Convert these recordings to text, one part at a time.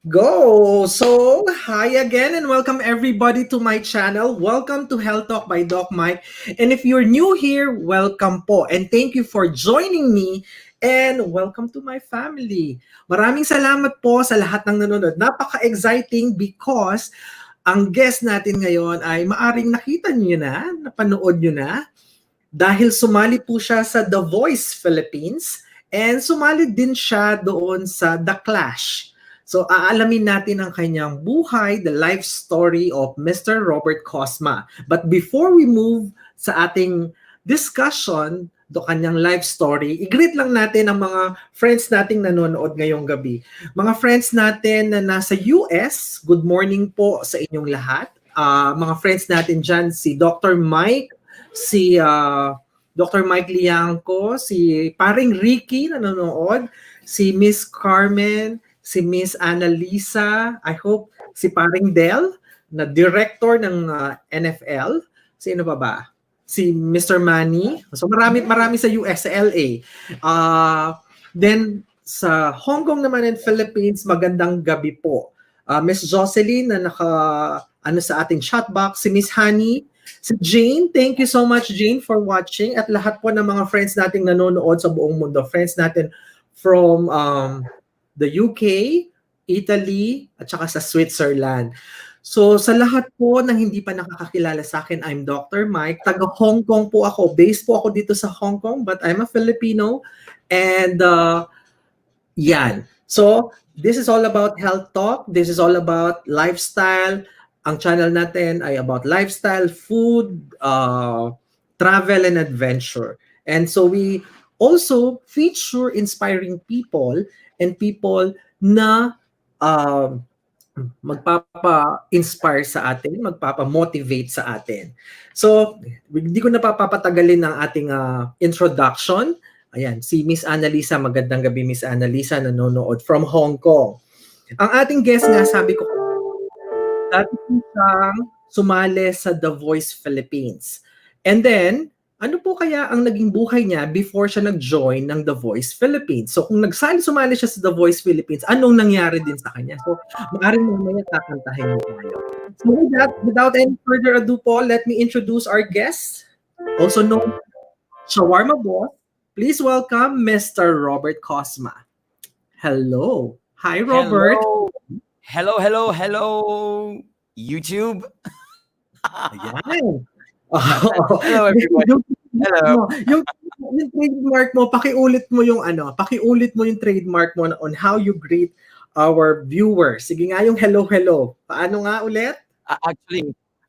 Go! So, hi again and welcome everybody to my channel. Welcome to Health Talk by Doc Mike. And if you're new here, welcome po. And thank you for joining me and welcome to my family. Maraming salamat po sa lahat ng nanonood. Napaka-exciting because ang guest natin ngayon ay maaring nakita niyo na, napanood niyo na dahil sumali po siya sa The Voice Philippines and sumali din siya doon sa The Clash. So aalamin natin ang kanyang buhay, the life story of Mr. Robert Cozma. But before we move sa ating discussion do kanyang life story, i-greet lang natin ang mga friends nating nanonood ngayong gabi. Mga friends natin na nasa US, good morning po sa inyong lahat. Mga friends natin dyan, si Dr. Mike, si Dr. Mike Liangco, si paring Ricky na nanonood, si Miss Carmen, si Miss Annalisa, I hope si paring Del na director ng NFL. Sino pa ba? Si Mr. Manny. So marami sa US, sa LA. Then sa Hong Kong naman and Philippines, magandang gabi po. Miss Jocelyn na sa ating chat box, si Miss Honey, si Jane, thank you so much Jane for watching at lahat po ng mga friends nating nanonood sa buong mundo. Friends natin from the UK, Italy, at saka sa Switzerland. So sa lahat po na hindi pa nakakakilala sa akin, I'm Dr. Mike. Taga Hong Kong po ako. Based po ako dito sa Hong Kong, but I'm a Filipino. And yan. So this is all about health talk. This is all about lifestyle. Ang channel natin ay about lifestyle, food, travel, and adventure. And so we also feature inspiring people and people na magpapa-inspire sa atin, magpapa-motivate sa atin. So, hindi ko napapatagalin ang ating introduction. Ayan, si Miss Annalisa, magandang gabi Miss Annalisa, nanonood from Hong Kong. Ang ating guest nga, sabi ko, dati siyang sumali sa The Voice Philippines. And then, ano po kaya ang naging buhay niya before siya nag-join ng The Voice Philippines? So kung sumali siya sa The Voice Philippines, anong nangyari din sa kanya? So maaaring mamaya kakantahin mo tayo. So with that, without any further ado po, let me introduce our guest, also known as Shawarmaboss. Please welcome Mr. Robert Cozma. Hello. Hi, Robert. Hello, YouTube. Ayan. Hello, everybody. Hello. Yung trademark mo, pakiulit mo yung trademark mo on how you greet our viewers. Sige nga yung hello. Paano nga ulit?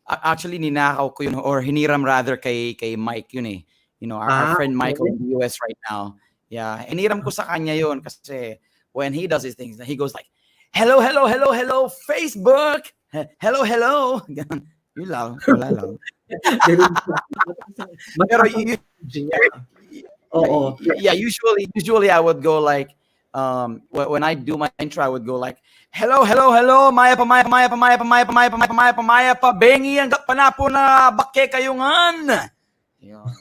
Actually, ninakaw ko yun or hiniram rather kay Mike yun eh. You know, our friend Michael in the US right now. Yeah, hiniram ko sa kanya yun kasi when he does his things, he goes like, hello, Facebook. Hello. Yun lang, wala lang. Pero usually I would go like when I do my intro I would go like hello Maya pa bengi ang panapo na bakke kayungan.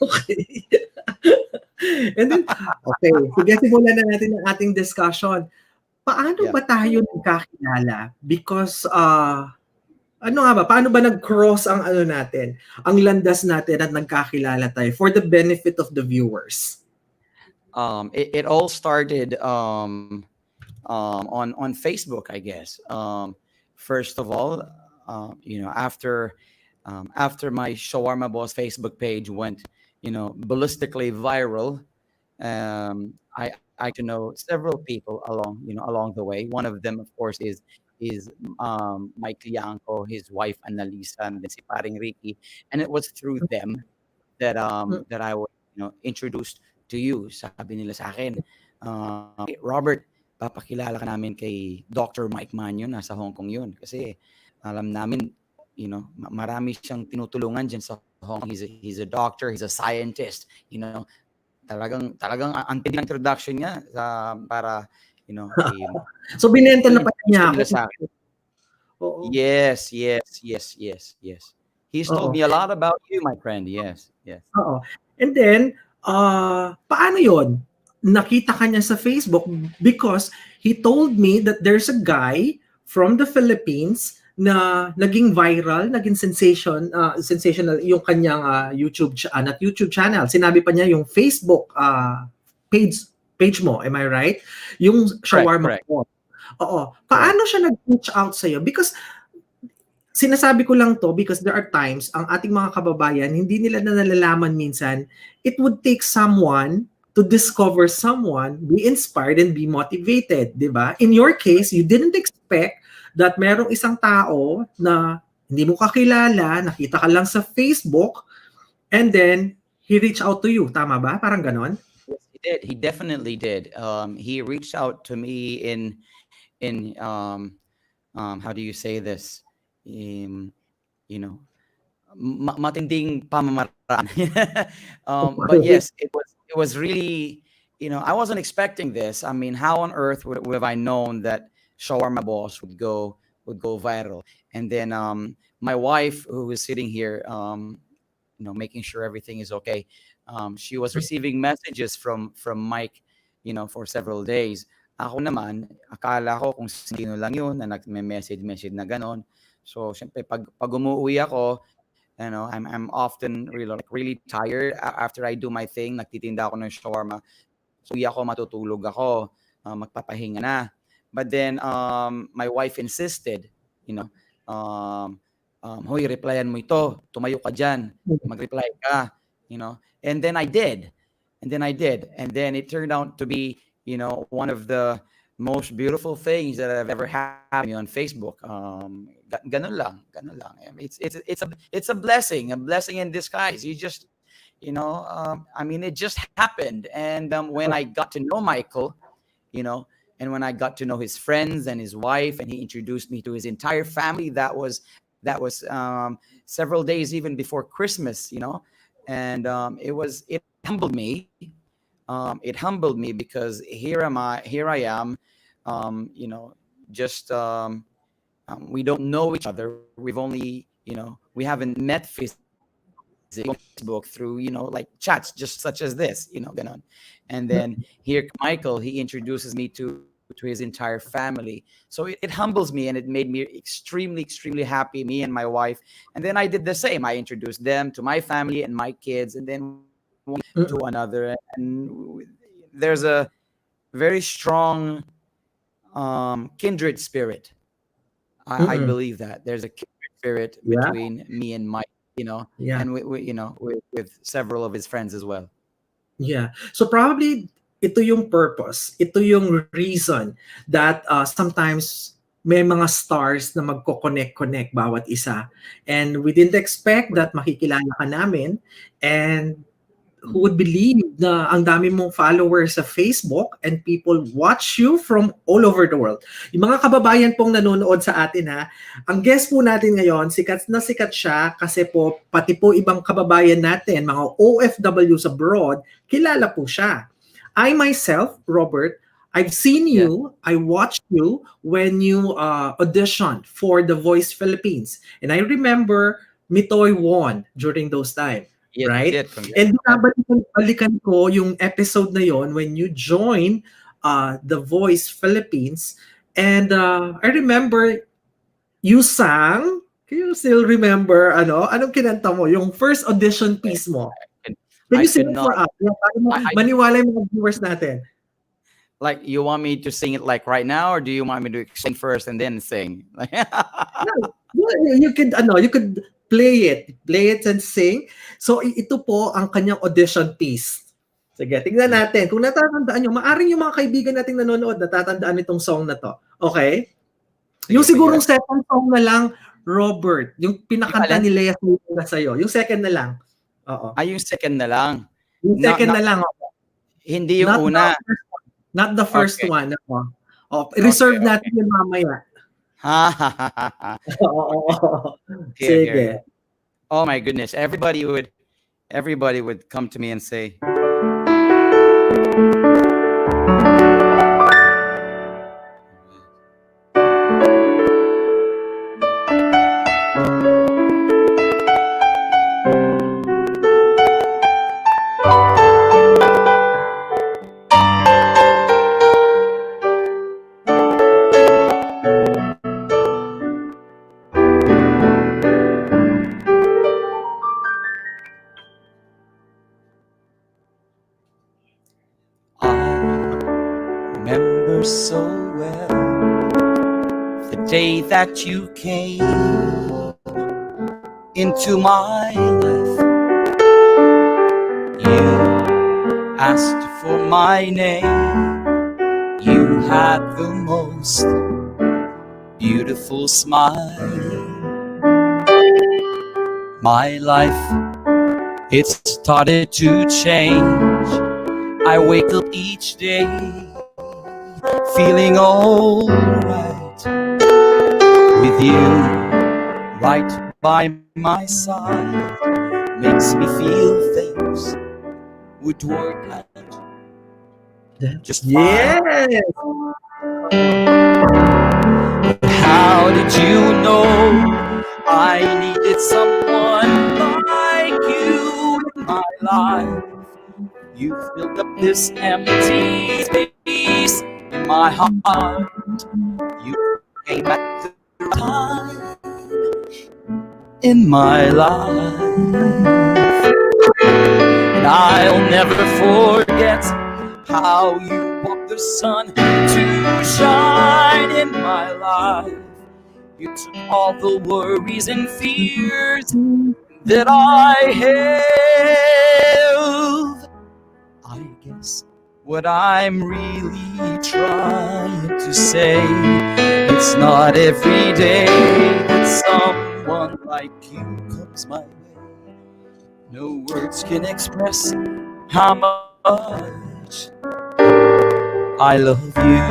Okay. And then sige, simulan na natin ang ating discussion. Paano ba tayo nagkakilala? Because paano ba nag-cross ang natin, ang landas natin at nagkakilala tayo for the benefit of the viewers? It all started on Facebook, I guess. First of all, after my Shawarmaboss Facebook page went, ballistically viral, I to know several people along the way. One of them, of course, is Mike Liangco, his wife Annalisa, and then si paring Ricky, and it was through them that that I was introduced to you. Sabi nila sa akin, Robert, papakilala ka namin kay Dr. Mike Man yun, nasa Hong Kong yun, kasi alam namin marami siyang tinutulungan dyan sa Hong Kong. He's a doctor, he's a scientist, talagang ang introduction niya para so binenta na pa niya ako. Yes. He's told me a lot about you, my friend. Yes. Oo. And then paano yon? Nakita ka niya sa Facebook because he told me that there's a guy from the Philippines na naging viral, naging sensational yung kanyang not YouTube channel. Sinabi pa niya yung Facebook page page mo, am I right? Yung Correct, shawarma correct, mo. Oo. correct. Paano siya nag-reach out sa'yo? Because sinasabi ko lang to because there are times ang ating mga kababayan hindi nila na nalalaman minsan it would take someone to discover someone, be inspired and be motivated, 'di ba? In your case, you didn't expect that merong isang tao na hindi mo kakilala, nakita ka lang sa Facebook and then he reached out to you, tama ba? Parang ganon? Yes, he did. He definitely did. He reached out to me in how do you say this? In, you know, matinding pamamaraan. But yes, it was really, I wasn't expecting this. I mean, how on earth would have I known that Shawarma Boss would go viral? And then my wife, who was sitting here, making sure everything is okay. She was receiving messages from Mike, for several days. Ako naman, akala ko kung sino lang yun na nagme-message na ganon. So, syempre, pag umuwi ako, I'm often really tired after I do my thing. Nagtitinda ako ng shawarma. So, uwi ako, matutulog ako, magpapahinga na. But then, my wife insisted, you know, hoy, replyan mo ito. Tumayo ka dyan. Mag-reply ka, And then I did. And then it turned out to be, one of the most beautiful things that I've ever had on Facebook. Ganun lang, ganun lang. It's a blessing in disguise. You just, I mean, it just happened. And when I got to know Michael, you know, and when I got to know his friends and his wife, and he introduced me to his entire family, that was several days even before Christmas, and it humbled me. It humbled me because here I am, just we don't know each other. We've only, we haven't met physically on Facebook through, like chats, just such as this, ganon. And then here, Michael, he introduces me to his entire family. So it humbles me and it made me extremely, extremely happy, me and my wife. And then I did the same. I introduced them to my family and my kids, and then one to another. And there's a very strong kindred spirit. I Mm-mm. believe that there's a kindred spirit Yeah, between me and Mike, yeah. and with several of his friends as well. Yeah. So probably ito yung purpose, ito yung reason that sometimes may mga stars na magko-connect bawat isa. And we didn't expect that makikilala ka namin and who would believe na ang dami mong followers sa Facebook and people watch you from all over the world. Yung mga kababayan pong nanonood sa atin ha, ang guest po natin ngayon, sikat na sikat siya kasi po pati po ibang kababayan natin, mga OFWs abroad, kilala po siya. I myself, Robert, I've seen Yeah. you, I watched you when you auditioned for The Voice Philippines. And I remember Mitoy won during those times, Yes, right? yes. Congrats And on that. balikan ko yung episode na yon when you joined The Voice Philippines. And I remember you sang. Can you still remember anong kinanta mo? Yung first audition piece mo. And Can I you sing could it for not. us? Para I maniwala yung mga viewers natin. like. You want me to sing it like right now, or do you want me to explain first and then sing? No, you could play it and sing. So ito po ang kanyang audition piece. Sige, tingnan Yeah. natin. Kung natatandaan nyo, maaring yung mga kaibigan nating nanonood, natatandaan itong song na to. Okay? Yung Sige, sige. sigurong second song na lang, Robert, yung Yung pinakanta alin? ni Lea na sa'yo. Yung second na lang. Oo. Yung second na lang. Yung Not, second not, na lang. hindi yung Not the una. first one. Not the first Okay. one. Okay, Reserve natin okay. yung mamaya. Oo. Here, here, Sige. here. Oh my goodness. Everybody would come to me and say, well. The day that you came into my life, you asked for my name. You had the most beautiful smile. My life, it started to change. I wake up each day feeling alright with you right by my side. Makes me feel things would work out just fine. Yes. How did you know I needed someone like you in my life? You filled up this empty space in my heart. You came at the right time in my life. And I'll never forget how you want the sun to shine in my life. You took all the worries and fears that I have. I guess what I'm really trying to say, it's not every day that someone like you comes my way. No words can express how much I love you.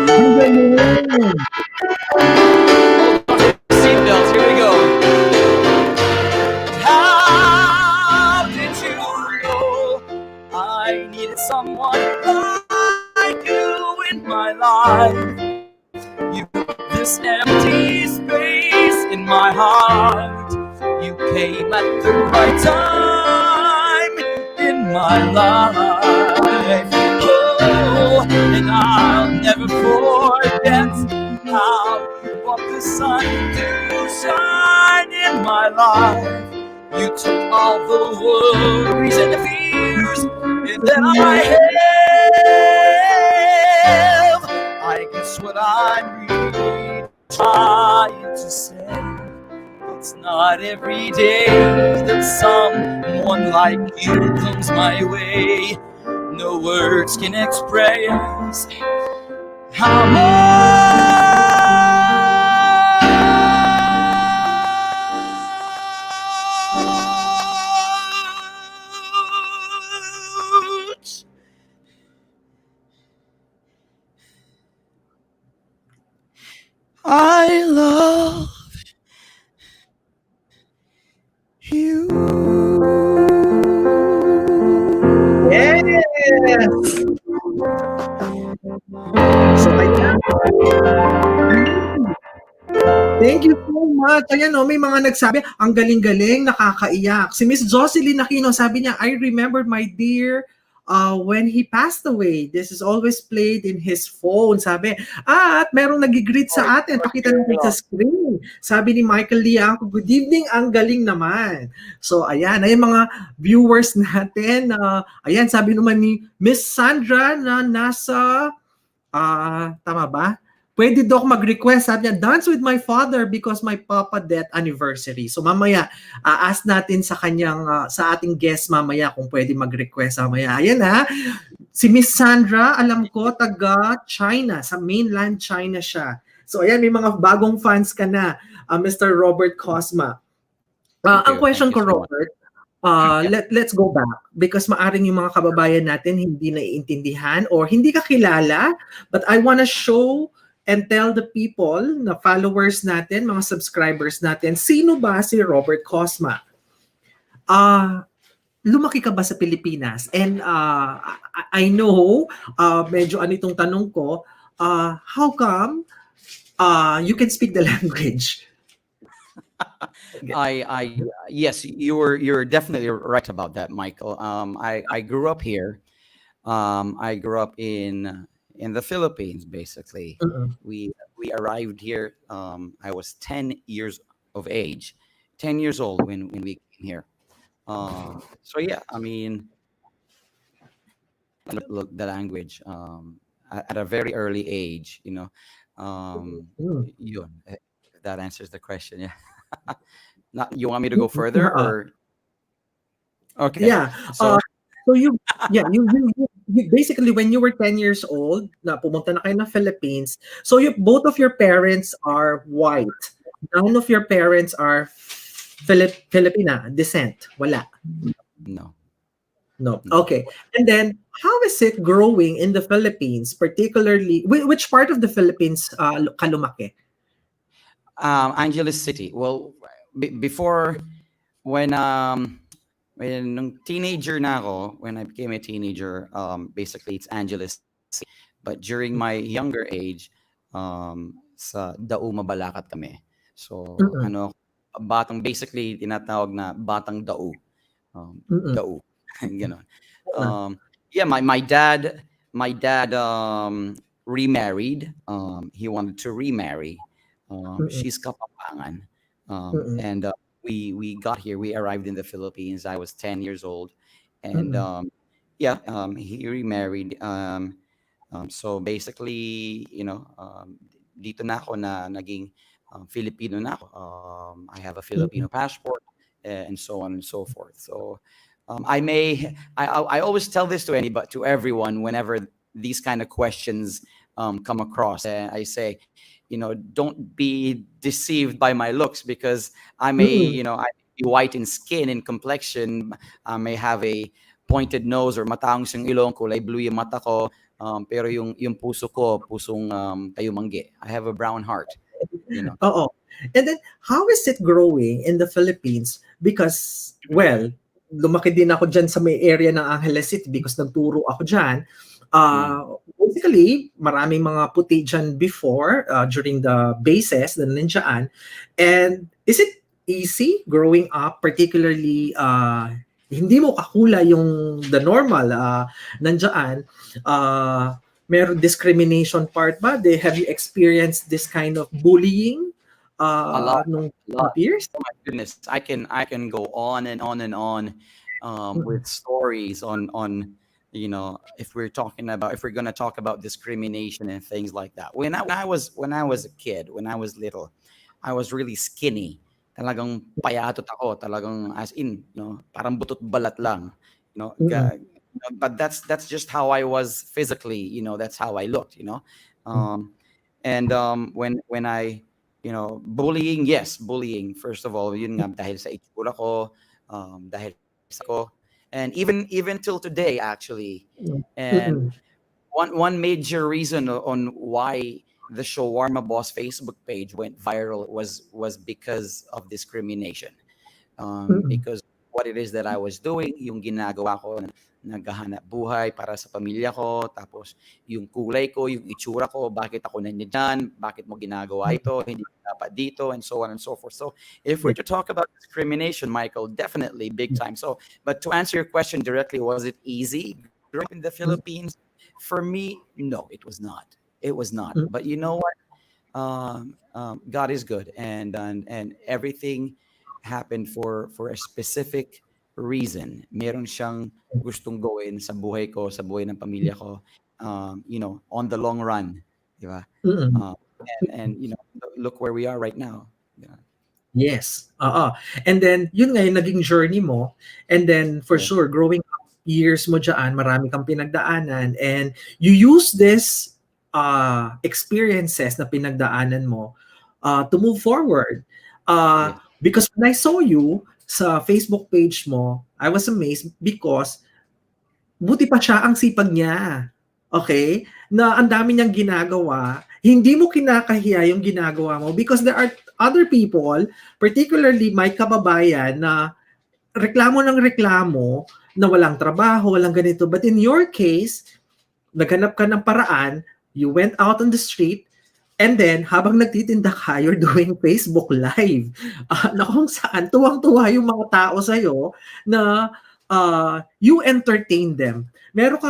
Ang galing. Seatbelts, here we go. How did you know I needed someone like you in my life? You put this empty space in my heart. You came at the right time in my life. Oh, and I'll never forget how you want the sun to shine in my life. You took all the worries and the fears that I have. I guess what I'm really trying to say, it's not every day that someone like you comes my way. No words can express how much I love you. Yes. So, ayan. Thank you so much. Ayan o, may mga nagsabi, ang galing-galing, nakakaiyak. Si Miss Jocelyn Aquino, sabi niya, I remembered my dear when he passed away. This is always played in his phone. Sabi, at merong nag-greet sa atin. Pakita natin sa screen. Sabi ni Michael Liang, good evening, ang galing naman. So, ayan, ayan mga viewers natin. Ayan, sabi naman ni Miss Sandra na nasa, tama ba? Pwede daw ako mag-request, sabi niya, dance with my father because my papa death anniversary. So mamaya, ask natin sa kanyang, sa ating guest mamaya kung pwede mag-request mamaya. Ayan ha, si Miss Sandra, alam ko, taga China, sa mainland China siya. So ayan, may mga bagong fans ka na, Mr. Robert Cozma. Ang question ko, Thank you so much. Robert, Yeah. let's go back because maaring yung mga kababayan natin hindi naiintindihan or hindi ka kilala, but I wanna show and tell the people na followers natin, mga subscribers natin, sino ba si Robert Cozma? Lumaki ka ba sa Pilipinas? And I know, medyo itong tanong ko, how come you can speak the language? I yes, you're definitely right about that, Michael. I grew up here. I grew up in the Philippines. Basically, Mm-mm. we arrived here. I was 10 years of age, 10 years old when we came here. So yeah, I mean, look the language. at a very early age. Yun, if that answers the question. Yeah. Not, you want me to go further Oo. or okay? Yeah. So So you basically when you were 10 years old, na pumunta na kayo ng Philippines. So you both of your parents are white. None of your parents are Filipina descent. Wala. no, No. no. Okay. And then how is it growing in the Philippines, particularly which part of the Philippines ka lumaki? Angeles City. Well, before when nung teenager na ako, when I became a teenager, basically it's Angeles City. But during my younger age, sa Dao Mabalacat kami. So Mm-mm. ano, batang basically tinatawag na batang Dao. Mm-mm. Dao. Ganon. Yeah, my dad remarried. He wanted to remarry. Mm-mm. She's Kapampangan. Mm-mm. And we got here. We arrived in the Philippines. I was 10 years old, and Mm-mm. yeah, he remarried. So basically, dito na ako na naging Filipino na ako. I have a Filipino Mm-mm. passport, and so on and so forth. So I always tell this to to everyone whenever these kind of questions come across. I say, don't be deceived by my looks because Mm-mm. I may be white in skin and complexion. I may have a pointed nose or mataangos yung ilong, kulay blue yung mata ko. Pero yung puso ko, pusong kayumangge. I have a brown heart. Oo. And then, how is it growing in the Philippines? Because, well, lumaki din ako dyan sa may area ng Angeles City because nagturo ako dyan. Mm. Basically, maraming mga puti dyan before, during the bases na nandiyan. And is it easy growing up, particularly, hindi mo kakula yung the normal nandiyan, meron discrimination part ba? Have you experienced this kind of bullying A lot, nung a lot. peers? Oh my goodness, I can go on and on and on Mm, with stories on if we're gonna talk about discrimination and things like that. When I was a kid, when I was little, I was really skinny. Talagang payatot ako, talagang as in, parang butot balat lang. You know, mm, but that's just how I was physically. That's how I looked. mm, Um, and when I bullying, yes, bullying. First of all, yun nga dahil sa itsura ko, dahil sa ko, and even till today actually. mm, And mm, one major reason on why the Shawarma Boss Facebook page went viral was because of discrimination. mm, Because what it is that I was doing, yung ginagawa ko, naghahanap buhay para sa pamilya ko, tapos yung kulay ko, yung itsura ko, bakit ako nandiyan, bakit mo ginagawa mm. ito, hindi dapat dito, and so on and so forth. So if Yeah. we're to talk about discrimination, Michael, definitely big time. So, but to answer your question directly, was it easy growing up in the Mm, Philippines? For me, no, it was not. It was not. mm, But you know what? God is good, and everything happened for a specific reason. Meron siyang gustong gawin sa buhay ko, sa buhay ng pamilya ko. On the long run, di ba? mm. Um, and look where we are right now. Yeah. Yes. Oo. And then, yun nga yung naging journey mo. And then, for Yes. sure, growing up, years mo dyan, marami kang pinagdaanan. And you use this experiences na pinagdaanan mo to move forward. Yes. Because when I saw you sa Facebook page mo, I was amazed because buti pa siya ang sipag niya. Okay? Na ang dami niyang ginagawa. Hindi mo kinakahiya yung ginagawa mo because there are other people, particularly my kababayan na reklamo ng reklamo na walang trabaho, walang ganito. But in your case, naghanap ka ng paraan, you went out on the street, and then, habang nagtitinda ka, you're doing Facebook Live. Na kung saan, tuwang-tuwa yung mga tao sa'yo na you entertain them. Meron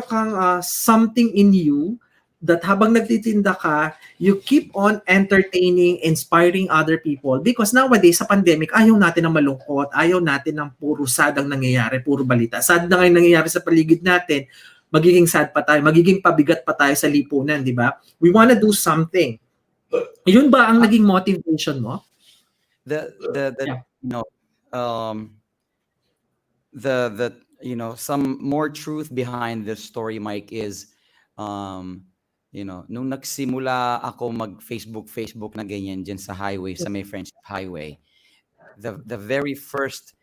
kang something in you that habang nagtitinda ka, you keep on entertaining, inspiring other people. Because nowadays, sa pandemic, ayaw natin ng malungkot, ayaw natin ng puro sad ang nangyayari, puro balita. Sad na ngayon nangyayari sa paligid natin. magiging sad pa tayo, magiging pabigat pa tayo sa lipunan, di ba? We wanna do something. Yun ba ang naging motivation mo? The Yeah. um the some more truth behind this story, Mike, is um nung nagsimula ako mag Facebook na ganyan dyan sa highway, sa may Friendship Highway, the very first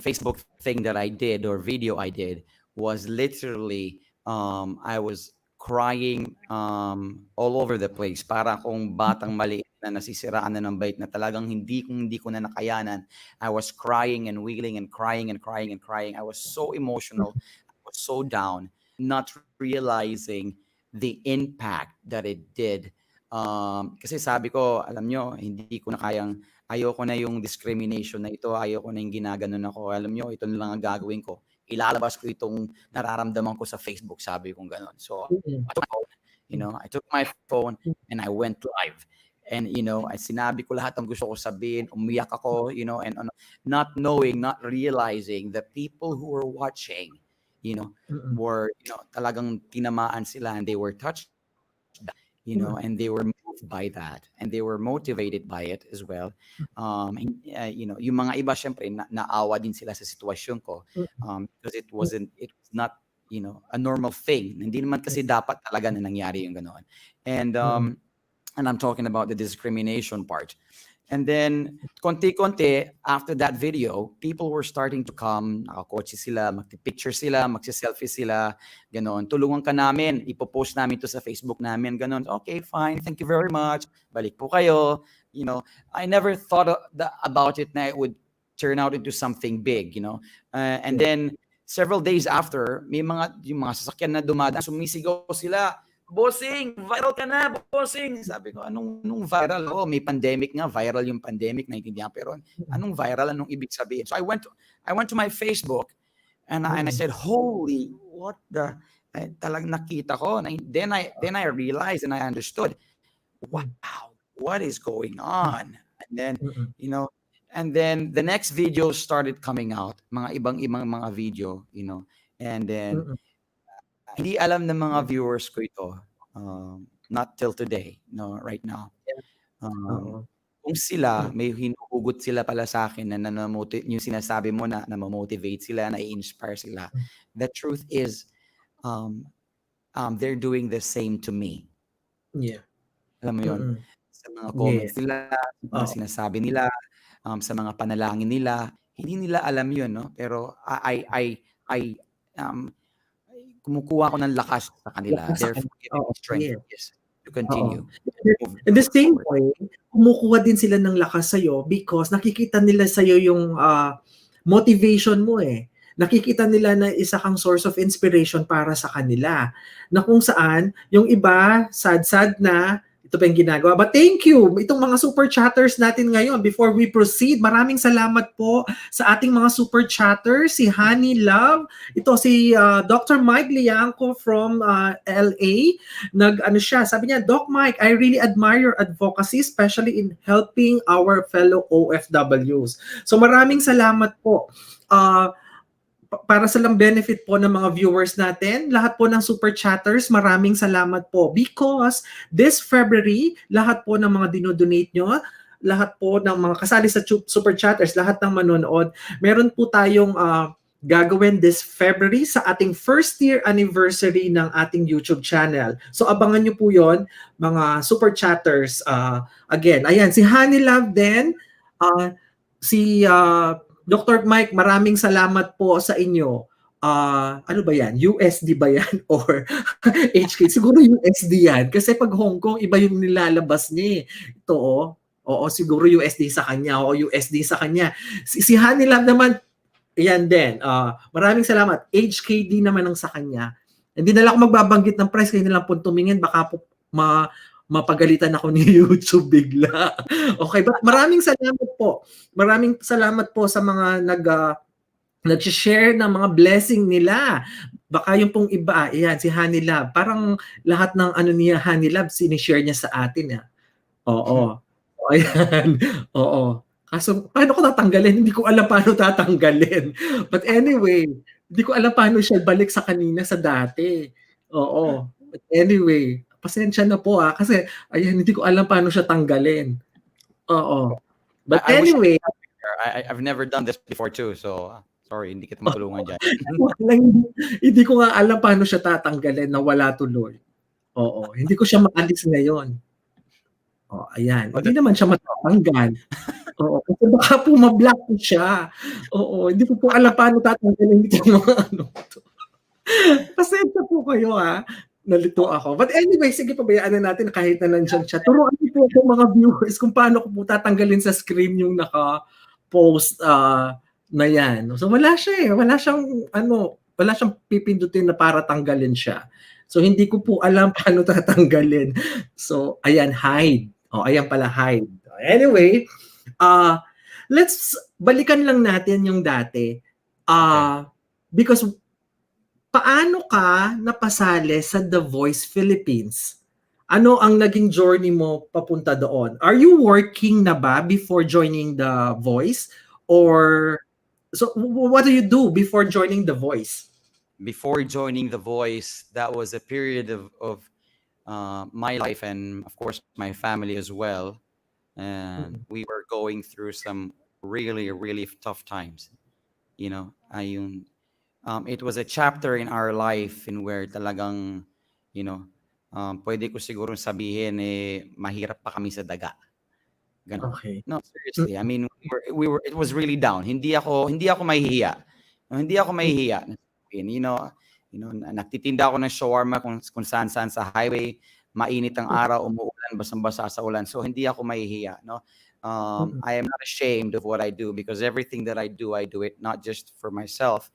Facebook thing that I did, or video I did, was literally I was crying all over the place, para akong batang maliit na nasisiraan na ng bait, na talagang hindi ko na nakayanan. I was crying and wailing and crying and crying and crying. I was so emotional. I was so down, not realizing the impact that it did. Kasi sabi ko, alam nyo, hindi ko na kayang, ayoko na yung discrimination na ito, ayoko na yung ginaganon ako. Alam nyo, ito na lang ang gagawin ko. Ilalabas ko itong nararamdaman ko sa Facebook, sabi kong ganon. So, I took my phone and I went live. And, I sinabi ko lahat ng gusto ko sabihin, umiyak ako, and not knowing, not realizing the people who were watching, were, talagang tinamaan sila, and they were touched, and they were moved by that, and they were motivated by it as well. Yung mga iba, syempre, naawa din sila sa sitwasyon ko, because it was not, a normal thing. Hindi naman kasi dapat talaga na nangyari yung ganoon. And I'm talking about the discrimination part. And then, konti-konti, after that video, people were starting to come, nakakotse sila, magpipicture sila, magsiselfie sila, ganon. Tulungan ka namin, ipopost namin to sa Facebook namin, ganon. Okay, fine, thank you very much. Balik po kayo. I never thought about it na it would turn out into something big, and then, several days after, yung mga sasakyan na dumadaan, sumisigaw sila, "Bossing, viral ka na, bossing." Sabi ko, anong viral? Oh, may pandemic nga, viral yung pandemic, naintindihan. Pero anong viral? Anong ibig sabihin? So I went to my Facebook, and I said, "Holy, what the?" Talagang nakita ko. Then I realized and I understood, wow, what is going on? And then, and then the next video started coming out, mga ibang mga video, and then hindi alam ng mga viewers ko ito, not till today, right now. Kung sila, may hinuhugot sila pala sa akin na yung sinasabi mo na namamotivate sila, na-inspire sila. The truth is, they're doing the same to me. Yeah. Alam mo yun? Sa mga comments nila, sa mga sinasabi nila, sa mga panalangin nila, hindi nila alam yun, no? Pero kumukuha ko ng lakas sa kanila. Therefore, giving me strength, yes, to continue. In the same way, kumukuha din sila ng lakas sa'yo because nakikita nila sa'yo yung motivation mo eh. Nakikita nila na isa kang source of inspiration para sa kanila. Na kung saan, yung iba, sad-sad na, ito pa yung ginagawa. But thank you, itong mga super chatters natin ngayon. Before we proceed, maraming salamat po sa ating mga super chatters. Si Honey Love, ito si Dr. Mike Lianco from LA. Sabi niya, "Doc Mike, I really admire your advocacy, especially in helping our fellow OFWs." So maraming salamat po. Para sa lang benefit po ng mga viewers natin, lahat po ng super chatters, maraming salamat po. Because this February, lahat po ng mga dinodonate nyo, lahat po ng mga kasali sa super chatters, lahat ng manonood, meron po tayong gagawin this February sa ating first year anniversary ng ating YouTube channel. So abangan nyo po yon, mga super chatters. Again, ayan, si Honey Love din, si Dr. Mike, maraming salamat po sa inyo. Ano ba yan? USD ba yan? Or HK? Siguro USD yan. Kasi pag Hong Kong, iba yung nilalabas niya. Ito, Oo, siguro USD sa kanya. O USD sa kanya. Si Honey Love naman, yan din. Maraming salamat. HKD naman ang sa kanya. Hindi na lang ako magbabanggit ng price. Kaya nilang po tumingin. Baka po mapagalitan ako ni YouTube bigla. Okay, but maraming salamat po. Maraming salamat po sa mga nag-share ng mga blessing nila. Baka yung pong iba, ayan, si Honey Lab. Parang lahat ng niya, Honey Lab, sinishare niya sa atin. Oo. Ayan. Oo. Kaso, paano ko tatanggalin? Hindi ko alam paano tatanggalin. But anyway, Hindi ko alam paano siya balik sa kanina sa dati. Oo. But anyway, pasensya na po kasi ayan, hindi ko alam paano siya tanggalin. Oo. But I wish I anyway, could help you there. I've never done this before too, so sorry, hindi kita matulungan dyan. hindi ko nga alam paano siya tatanggalin na wala tuloy. Oo. Hindi ko siya maalis ngayon. Oh, ayan. Oh, Hindi that's naman siya matatanggal. Oo, kasi baka po ma-block ko siya. Oo, hindi ko po alam paano tatanggalin itong mga ano. Pasensya po kayo nalito oh, ako. But anyway, sige pabayaan na natin kahit na nandiyan siya. Turuan niyo po itong mga viewers kung paano ko po tatanggalin sa screen yung naka-post na yan. So wala siya wala siyang wala siyang pipindutin na para tanggalin siya. So hindi ko po alam paano tatanggalin. So ayan, hide. Oh, ayan pala hide. Anyway, let's balikan lang natin yung dati. okay. Because paano ka napasali sa The Voice Philippines? Ano ang naging journey mo papunta doon? Are you working na ba before joining The Voice? Or, so what do you do before joining The Voice? Before joining The Voice, that was a period of my life and of course my family as well. And Mm. we were going through some really tough times. Ayun, it was a chapter in our life in where talagang, you know, pwede ko siguro sabihin mahirap pa kami sa daga. Ganon. Okay. No, seriously. I mean, it was really down. Hindi ako mahihiya. No, hindi ako mahihiya. Nagtitinda ako ng shawarma kung saan-saan sa highway, mainit ang araw, umuulan, basang-basa sa ulan. So hindi ako mahihiya, no? I am not ashamed of what I do because everything that I do it not just for myself,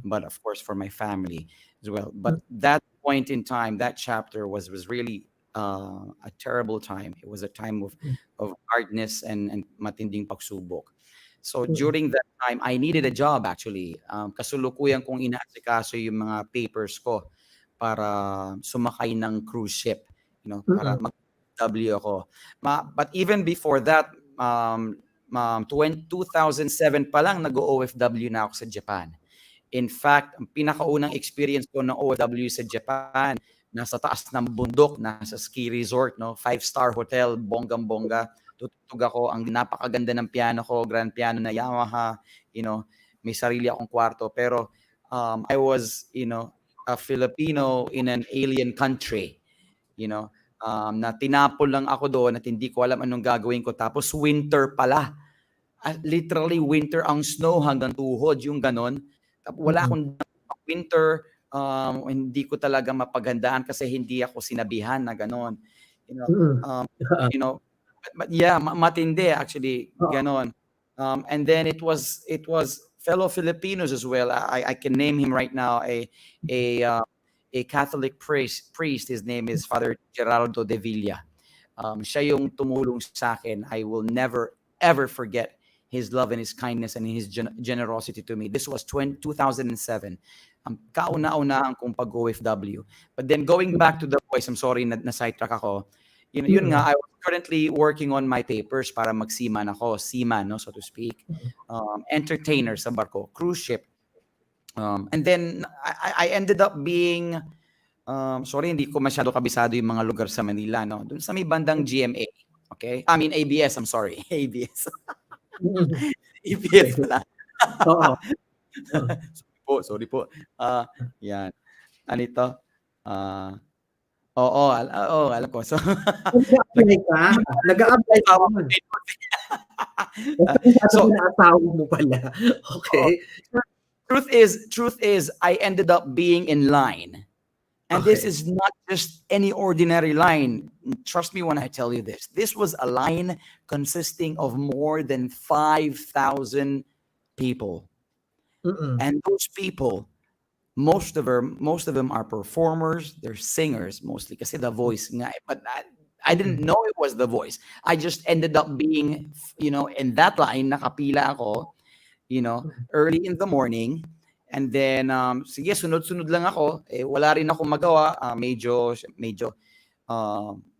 but of course for my family as well. But that point in time, that chapter was really a terrible time. It was a time of hardness and matinding pagsubok. So during that time, I needed a job actually. Kasulukuyan kong inaasikaso yung mga papers ko para sumakay ng cruise ship, para mag-W ako. But even before that, 2007 pa lang nag-OFW na ako sa Japan. In fact, ang pinakaunang experience ko ng OFW sa Japan, nasa taas ng bundok, nasa ski resort, no? 5-star hotel, bonggang-bongga. Tutugtog ako, ang napakaganda ng piano ko, grand piano na Yamaha, may sarili akong kwarto. Pero I was, a Filipino in an alien country, na tinapon lang ako doon at hindi ko alam anong gagawin ko. Tapos winter pala. Literally winter, ang snow hanggang tuhod, yung ganon. Wala akong winter, hindi ko talaga mapaghandaan kasi hindi ako sinabihan na ganon. But yeah, matindi actually, ganon. And then it was fellow Filipinos as well. I can name him right now, a Catholic priest. His name is Father Geraldo de Villa. Siya yung tumulong sa akin. I will never ever forget his love and his kindness and his generosity to me. This was 2007. Kauna-unahan kong pag-OFW. But then going back to The Voice, I'm sorry na sidetrack ako. Yun nga, I was currently working on my papers para mag-seaman ako. Seaman, no, so to speak. Entertainer sa barko. Cruise ship. And then, I ended up being, sorry, hindi ko masyado kabisado yung mga lugar sa Manila, no? Doon sa may bandang GMA. Okay? I mean, ABS, I'm sorry. ABS. ABS pala. Sorry po. Yan. Ano ito? Alam ko. So, Nag-a-apply ka? Nag-a-apply ka? So, na-asawa mo pala. Okay. Truth is, I ended up being in line. And this is not just any ordinary line. Trust me when I tell you this. This was a line consisting of more than 5,000 people. And those people, most of them are performers, they're singers mostly kasi The Voice nga. But I didn't know it was The Voice. I just ended up being, in that line, nakapila ako, early in the morning. And then, sige, sunod-sunod lang ako. Wala rin ako magawa. Medyo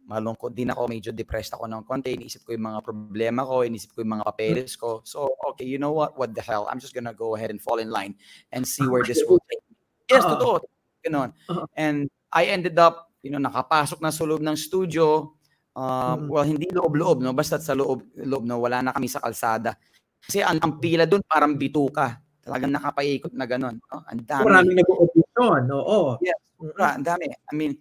malungkot din ako, medyo depressed ako ng konti, iniisip ko yung mga problema ko, iniisip ko yung mga papeles ko. So, okay, you know what the hell, I'm just gonna go ahead and fall in line and see where this will take me. Yes, Oo. totoo. Ganon. Oo. And I ended up, nakapasok na sa loob ng studio. Well, hindi loob-loob, no? Basta sa loob, no? Wala na kami sa kalsada. Kasi ang pila doon parang bituka. Talagang nakapaikot na ganon. No? Ang dami. Maraming nag-audition, oo. Yes, sobra, ang dami. I mean,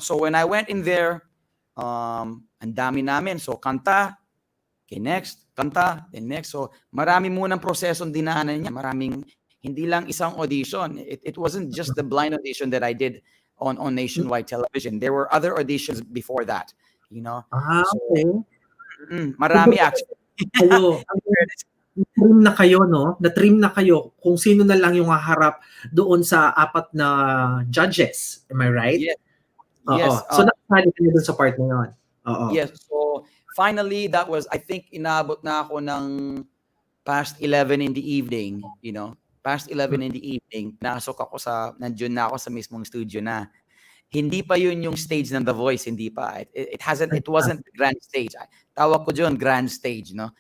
so when I went in there, ang dami namin. So, kanta, okay, next, kanta, then next. So, marami munang prosesong dinaanan niya. Maraming, hindi lang isang audition. It wasn't just the blind audition that I did on nationwide television. There were other auditions before that, So, Okay. marami actually. Kayo, na-trim na kayo, no? Na-trim na kayo kung sino na lang yung haharap doon sa 4 na judges. Am I right? Yes. Oo. Yes. So, nakasali kayo doon sa part na yun. Oo. Yes. So, finally, that was, I think, inabot na ako ng past 11 in the evening, Past 11 in the evening, nandiyon na ako sa mismong studio na. Hindi pa yun yung stage ng The Voice, hindi pa. It wasn't grand stage. Tawag ko dyan, grand stage, no?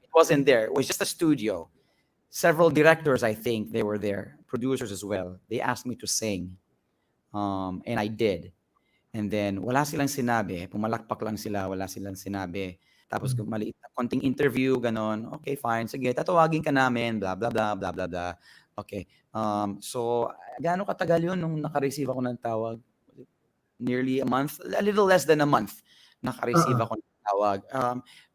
It wasn't there. It was just a studio. Several directors, I think, they were there. Producers as well. They asked me to sing. And I did. And then, wala silang sinabi. Pumalakpak lang sila, wala silang sinabi. Tapos, maliit na konting interview, ganon. Okay, fine. Sige, tatawagin ka namin, blah, blah, blah, blah, blah, blah. Okay. So, gaano katagal yun nung naka-receive ako ng tawag? Nearly a month? A little less than a month naka-receive ako ng tawag.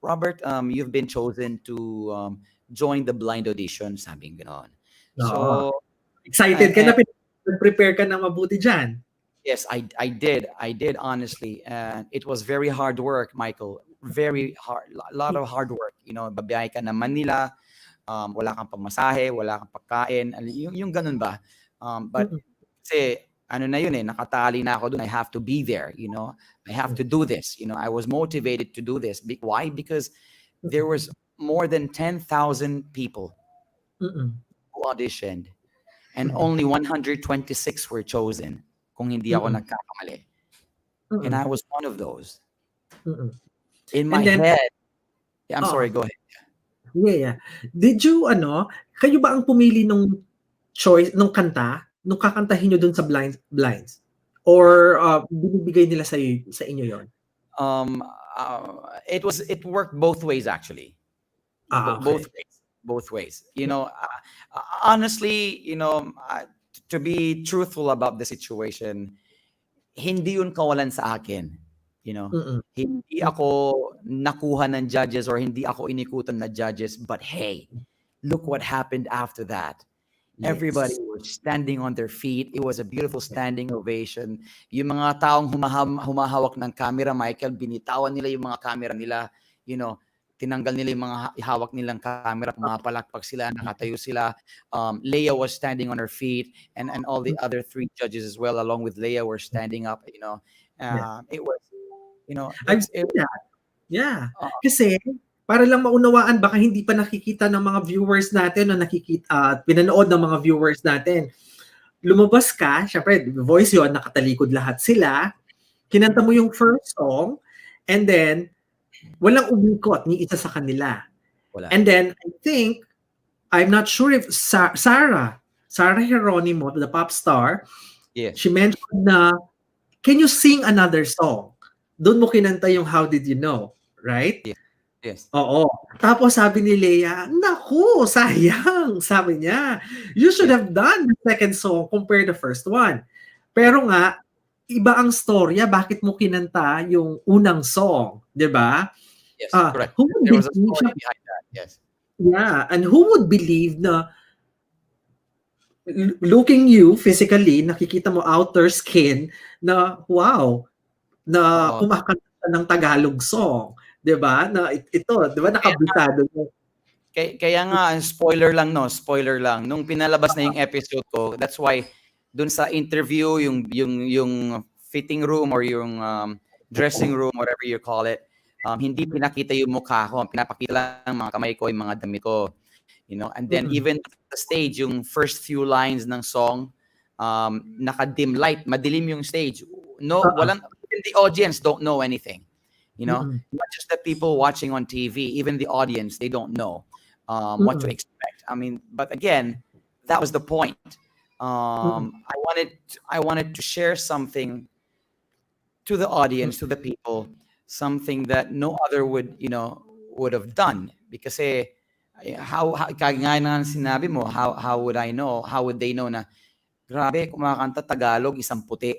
Robert, you've been chosen to join the blind audition, sabi ganon. So, excited ka na, prepare ka na mabuti dyan. Yes, I did. I did, honestly. And it was very hard work, Michael. Very hard. A lot of hard work. Babiyahe ka na Manila. Wala kang pamasahe, wala kang pagkain. Yung ganun ba? But kasi, na yun nakatali na ako dun. I have to be there, I have to do this. I was motivated to do this. Why? Because there was more than 10,000 people who auditioned. And only 126 were chosen. Kung hindi ako nagkakamali. And I was one of those. In my head. Yeah, I'm sorry, go ahead. Yeah. Did you, kayo ba ang pumili nung choice, nung kanta? Nung kakantahin nyo dun sa blinds? Or binibigay nila sa inyo yon? It worked both ways, actually. Okay. Both ways. Honestly, to be truthful about the situation, hindi yun kawalan sa akin. Hindi ako nakuha ng judges or hindi ako inikutan na judges, but hey, look what happened after that. Yes. Everybody was standing on their feet. It was a beautiful standing ovation. Yung mga taong humahawak ng camera, Michael, binitawan nila yung mga camera nila, tinanggal nila yung mga hawak nilang camera, pumapalakpak sila, nakatayo sila. Leia was standing on her feet, and all the other 3 judges as well, along with Leia, were standing up. It was, I've seen that. Yeah. Kasi, para lang maunawaan, baka hindi pa nakikita ng mga viewers natin o pinanood ng mga viewers natin. Lumabas ka, syempre, Voice yun, nakatalikod lahat sila. Kinanta mo yung first song, and then, walang umikot ni isa sa kanila. Wala. And then, I think, I'm not sure if Sarah Geronimo, the pop star, yes, she mentioned na, can you sing another song? Doon mo kinanta yung How Did You Know, right? Yes. Oo. Tapos sabi ni Leia, naku, sayang. Sabi niya, you should have done the second song compared to the first one. Pero nga, iba ang storya, bakit mo kinanta yung unang song, di ba? Yes, correct. There was a story behind that, yes. Yeah, and who would believe na looking you physically, nakikita mo outer skin na wow, na kumakanta ng Tagalog song, 'di ba? Na ito, 'di ba, nakabisado mo. Kaya nga, spoiler lang. Nung pinalabas na yung episode ko, that's why dun sa interview, yung fitting room or yung dressing room, whatever you call it, hindi pinakita yung mukha ko, pinapakita lang mga kamay ko, yung mga damit ko. And then even the stage, yung first few lines ng song, naka-dim light, madilim yung stage. No, walang even the audience don't know anything. Mm-mm. Not just the people watching on TV, even the audience, they don't know what to Mm-mm. expect. I mean, but again, that was the point. Mm-mm. I wanted to share something to the audience, to the people, something that no other would have done. Because how kaya nga na sinabi mo, how would I know? How would they know na grabe, kumakanta Tagalog, isang puti,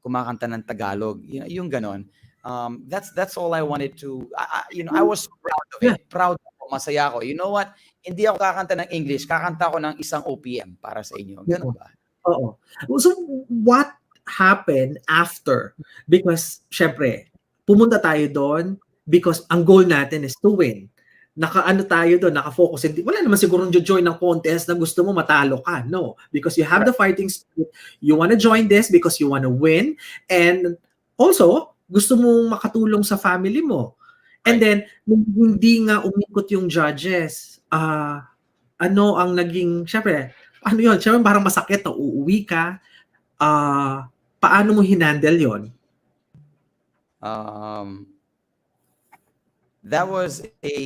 kumakanta ng Tagalog. Yung ganon. That's all I wanted to, I was so proud of Yeah. it. Proud ako, masaya ako. You know what? Hindi ako kakanta ng English, kakanta ako ng isang OPM para sa inyo. Ganon Oo. ba? Oo. So, what happened after? Because, syempre, pumunta tayo doon because ang goal natin is to win. Nakaano tayo doon, nakafocus. Hindi, wala naman siguro join ng contest na gusto mo matalo ka. No. Because you have the fighting spirit. You want to join this because you want to win. And also, gusto mong makatulong sa family mo. And Right. then, nung hindi nga umikot yung judges, ano ang naging, syempre, ano yun? Syempre parang masakit na uuwi ka. Paano mo hinandle yon? Um, that was a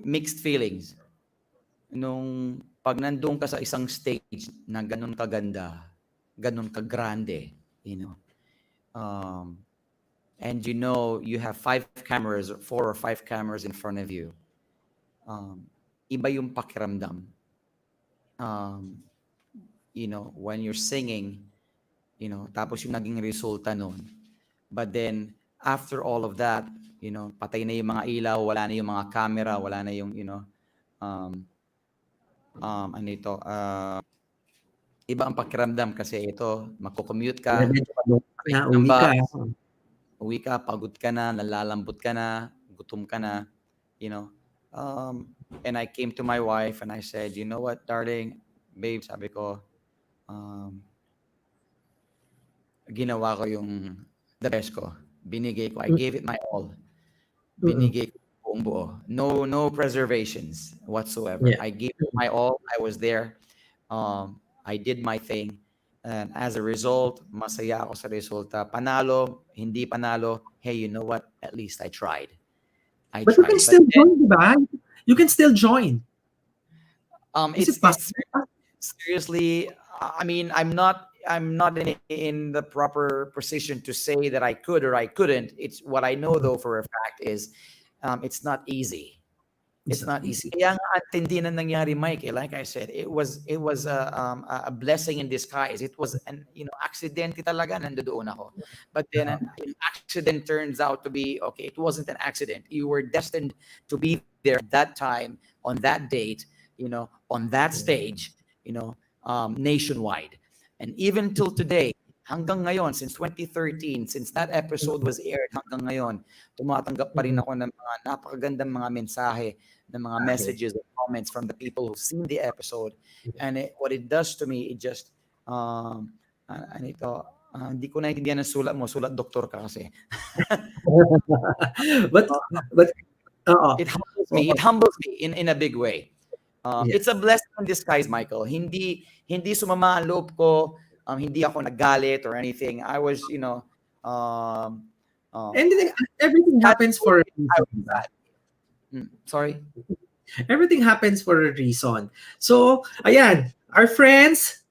mixed feelings. Nung pag nandun ka sa isang stage na ganun kaganda, ganun kagrande, you know, um, and you have 5 cameras, or 4 or 5 cameras in front of you, um, iba yung pakiramdam. Um, when you're singing, tapos yung naging resulta nun. But then, after all of that, patay na yung mga ilaw, wala na yung mga camera, wala na yung, um, ano ito, iba ang pakiramdam kasi ito, magko-commute ka, Medyo malungkot sakay na, ka ng uwi ka. bus, uwi ka, pagod ka na, nalalambot ka na, gutom ka na, you know. And I came to my wife and I said, you know what, darling, babe, sabi ko, ginawa ko yung the best ko. Binigay ko. I gave it my all. Mm-mm. Binigay ko buong buo. No preservations whatsoever. Yeah. I gave it my all. I was there. I did my thing. And as a result, masaya ako sa resulta. Panalo, hindi panalo, hey, you know what? At least I tried. I But you can tried. But still then, join, di ba? You can still join. Is it's it possible? seriously, I mean, I'm not in the proper position to say that I could or I couldn't. It's what I know though for a fact is it's not easy. It's It's not not easy. easy. Kaya nga ang tindi na nangyari, Mike. Like I said, it was a blessing in disguise. It was an accident talaga nandoon ako. But then an accident turns out to be okay. It wasn't an accident. You were destined to be there at that time on that date. On that stage. Nationwide, and even till today. Hanggang ngayon, since 2013, since that episode was aired hanggang ngayon, tumatanggap pa rin Mm-mm. ako ng mga napakagandang mga mensahe, ng mga Okay. messages and comments from the people who've seen the episode. And what it does to me, it just, ano ito, hindi ko naintindihan ang sulat mo. Sulat doktor ka kasi. but, but, oo. It humbles me. Oo. It humbles me in a big way. Yeah. It's a blessing in disguise, Michael. Hindi sumama ang loob ko. Hindi ako nagalit or anything. I was, um, Anything, everything sad. happens for a I reason. was sad. Sorry. Everything happens for a reason. So, ayan, our friends,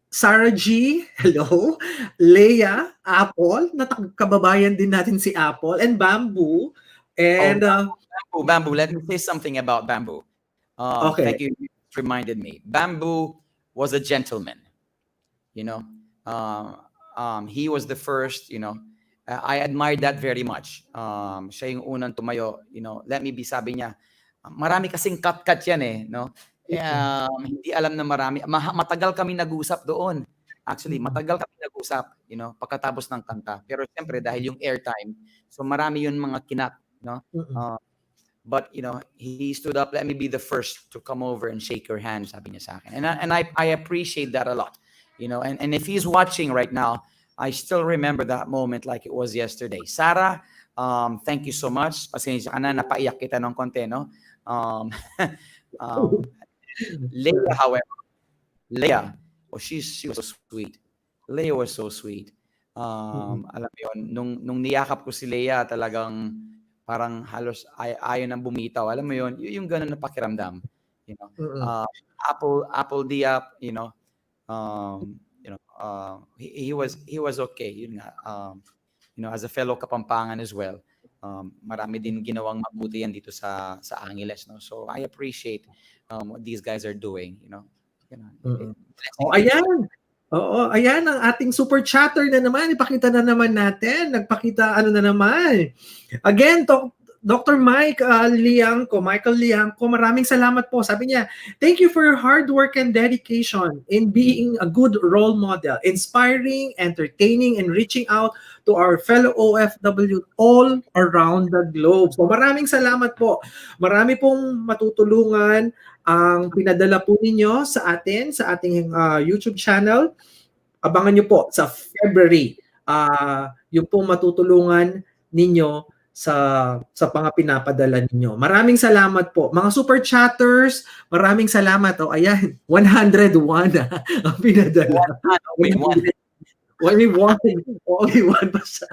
Sarah G, hello, Leia, Apple, kababayan din natin si Apple, and Bamboo, Oh, and Bamboo. Let me say something about Bamboo. okay. Thank you. You reminded me. Bamboo was a gentleman. You know, he was the first. I admired that very much. Siya yung unang tumayo. Let me be. Sabi niya, marami kasing cut yan eh. No, hindi alam na marami. Matagal kami nag-usap doon. Actually, matagal kami nag-usap. Pagkatapos ng kanta. Pero siyempre dahil yung airtime, so marami yun mga kinat. No. But he stood up. Let me be the first to come over and shake your hand. Sabi niya sa akin, and I appreciate that a lot. And if he's watching right now, I still remember that moment like it was yesterday. Sarah, thank you so much. Pasensya ka na, napaiyak kita ng konti, no? Leia, however, Leia, she was so sweet. Leia was so sweet. Mm. Alam mo yun, nung niyakap ko si Leia, talagang parang halos ayaw nang bumitaw. Alam mo yun, yung gano'n na pakiramdam, you know. Mm. Uh, Apple Diap, he was okay, yun nga. As a fellow Kapampangan as well, marami din ginawang mabuti yan dito sa Angeles, no. So I appreciate what these guys are doing, Mm. blessing Oh, people. ayan. Oo, ayan ang ating super chatter na naman. Ipakita na naman natin. Nagpakita ano na naman. Again, Dr. Michael Liangco, maraming salamat po. Sabi niya, thank you for your hard work and dedication in being a good role model, inspiring, entertaining, and reaching out to our fellow OFW all around the globe. So maraming salamat po. Marami pong matutulungan ang pinadala po ninyo sa atin, sa ating YouTube channel. Abangan nyo po sa February, yung pong matutulungan ninyo sa mga pinapadala ninyo. Maraming salamat po. Mga super chatters, maraming salamat. O ayan, 101 ang pinadala. May one. Only one. Only one pa siya.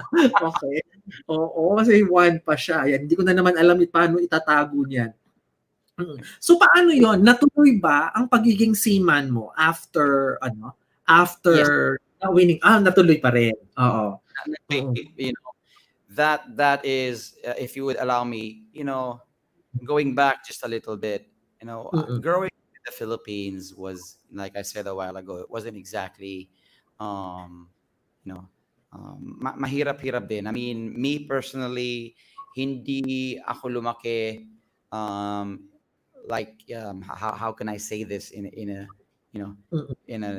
Okay. Oo, kasi one pa siya. Ayan, hindi ko na naman alam paano itatago niyan. So paano yon? Natuloy ba ang pagiging seaman mo after Yes. after winning? Natuloy pa rin. Oo. Mm. That is, if you would allow me, going back just a little bit, Mm. growing in the Philippines was, like I said a while ago, it wasn't exactly, um, mahirap-hirap din. I mean, me personally, hindi ako lumaki, like, how can I say this you know, Mm. in a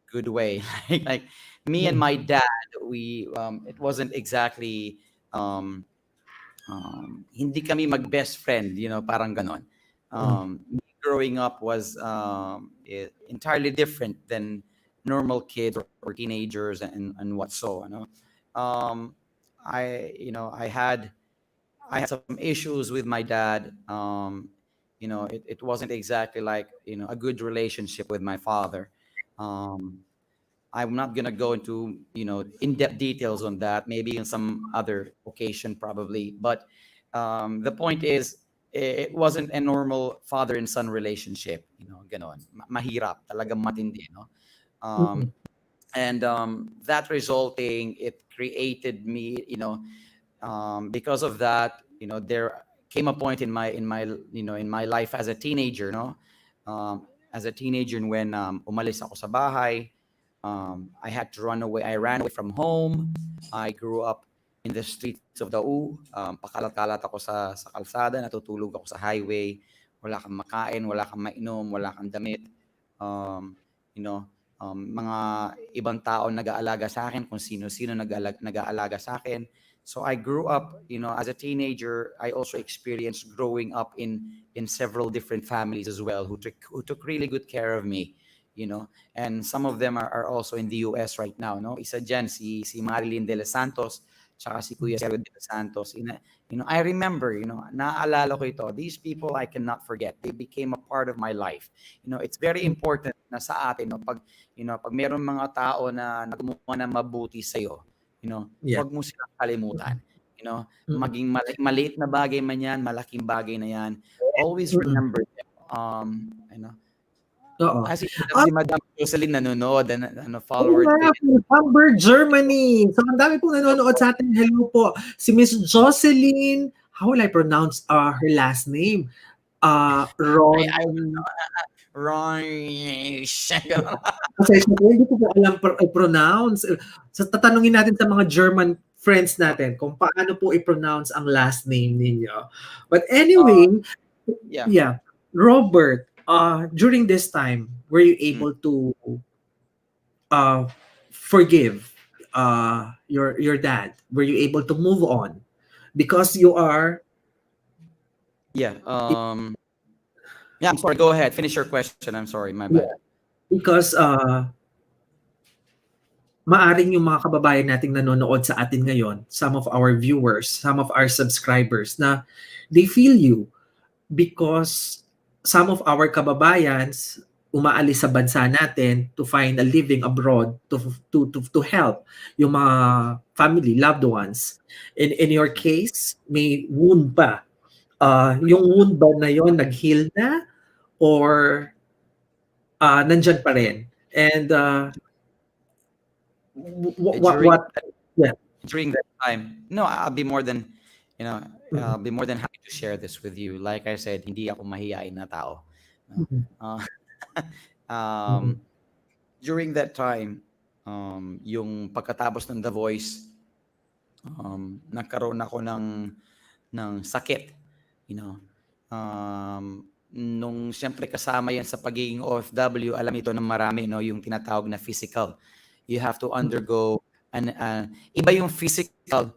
good way? Like me and Mm. my dad, we, it wasn't exactly, um, hindi kami mag-best friend, parang ganon. Mm. Me growing up was, entirely different than normal kids or teenagers and what so, um, I had some issues with my dad. It wasn't exactly like, a good relationship with my father. Um, I'm not gonna go into, in-depth details on that. Maybe in some other occasion, probably. But the point is, it wasn't a normal father and son relationship. Ganon. Mahirap, talagang matindi, no? Mm. And that resulting, it created me, because of that, there came a point in my life as a teenager, no, as a teenager, when umalis ako sa bahay, I had to run away. I ran away from home. I grew up in the streets of Dau. Pakalat-kalat ako sa kalsada, natutulog ako sa highway. Wala kang makain, wala kang mainom, wala kang damit. Um, you know, mga ibang tao nag-aalaga sa akin, kung sino-sino nag-aalaga sa akin. So I grew up, as a teenager. I also experienced growing up in several different families as well, who took really good care of me, and some of them are also in the US right now, no? Isa dyan, si Marilyn de los Santos, tsaka si Kuya Sergio de los Santos. I remember, naaalala ko ito. These people I cannot forget. They became a part of my life. It's very important na sa atin, no, pag mayroong mga tao na gumawa ng mabuti sa iyo, Yeah. wag mo silang kalimutan. Mm. Maging maliit na bagay man yan, malaking bagay na yan, always Mm. remember them. Oo. Kasi si Madam Jocelyn nanonood, Oo follower nga, din. from Hamburg, Germany. So, ang dami pong nanonood sa atin. Hello po. Si Miss Jocelyn, how will I pronounce her last name? I Ron. Rice. Pasensya po, hindi ko po alam i-pronounce. So, tatanungin natin sa mga German friends natin kung paano po i-pronounce ang last name ninyo. But anyway, Yeah. yeah. Robert, during this time, were you Mm. able to forgive your dad? Were you able to move on? Because you are Yeah. Yeah, I'm sorry. Go ahead. Finish your question. I'm sorry. My bad. yeah, because maaring yung mga kababayan nating nanonood sa atin ngayon, some of our viewers, some of our subscribers, na they feel you because some of our kababayans umaalis sa bansa natin to find a living abroad to help yung mga family, loved ones. In your case, may wound ba? Yung wound ba na yon nag-heal na or nandyan pa rin? And During what yeah. during that time, no, I'll be more than, Mm, I'll be more than happy to share this with you. Like I said, hindi ako mahiyain na tao. No? mm, Uh, mm, um, during that time, yung pagkatapos ng The Voice, nagkaroon ako ng sakit, you know. Nung siyempre kasama yan sa pagiging OFW, alam ito ng marami, no, yung tinatawag na physical. You have to mm, undergo iba yung physical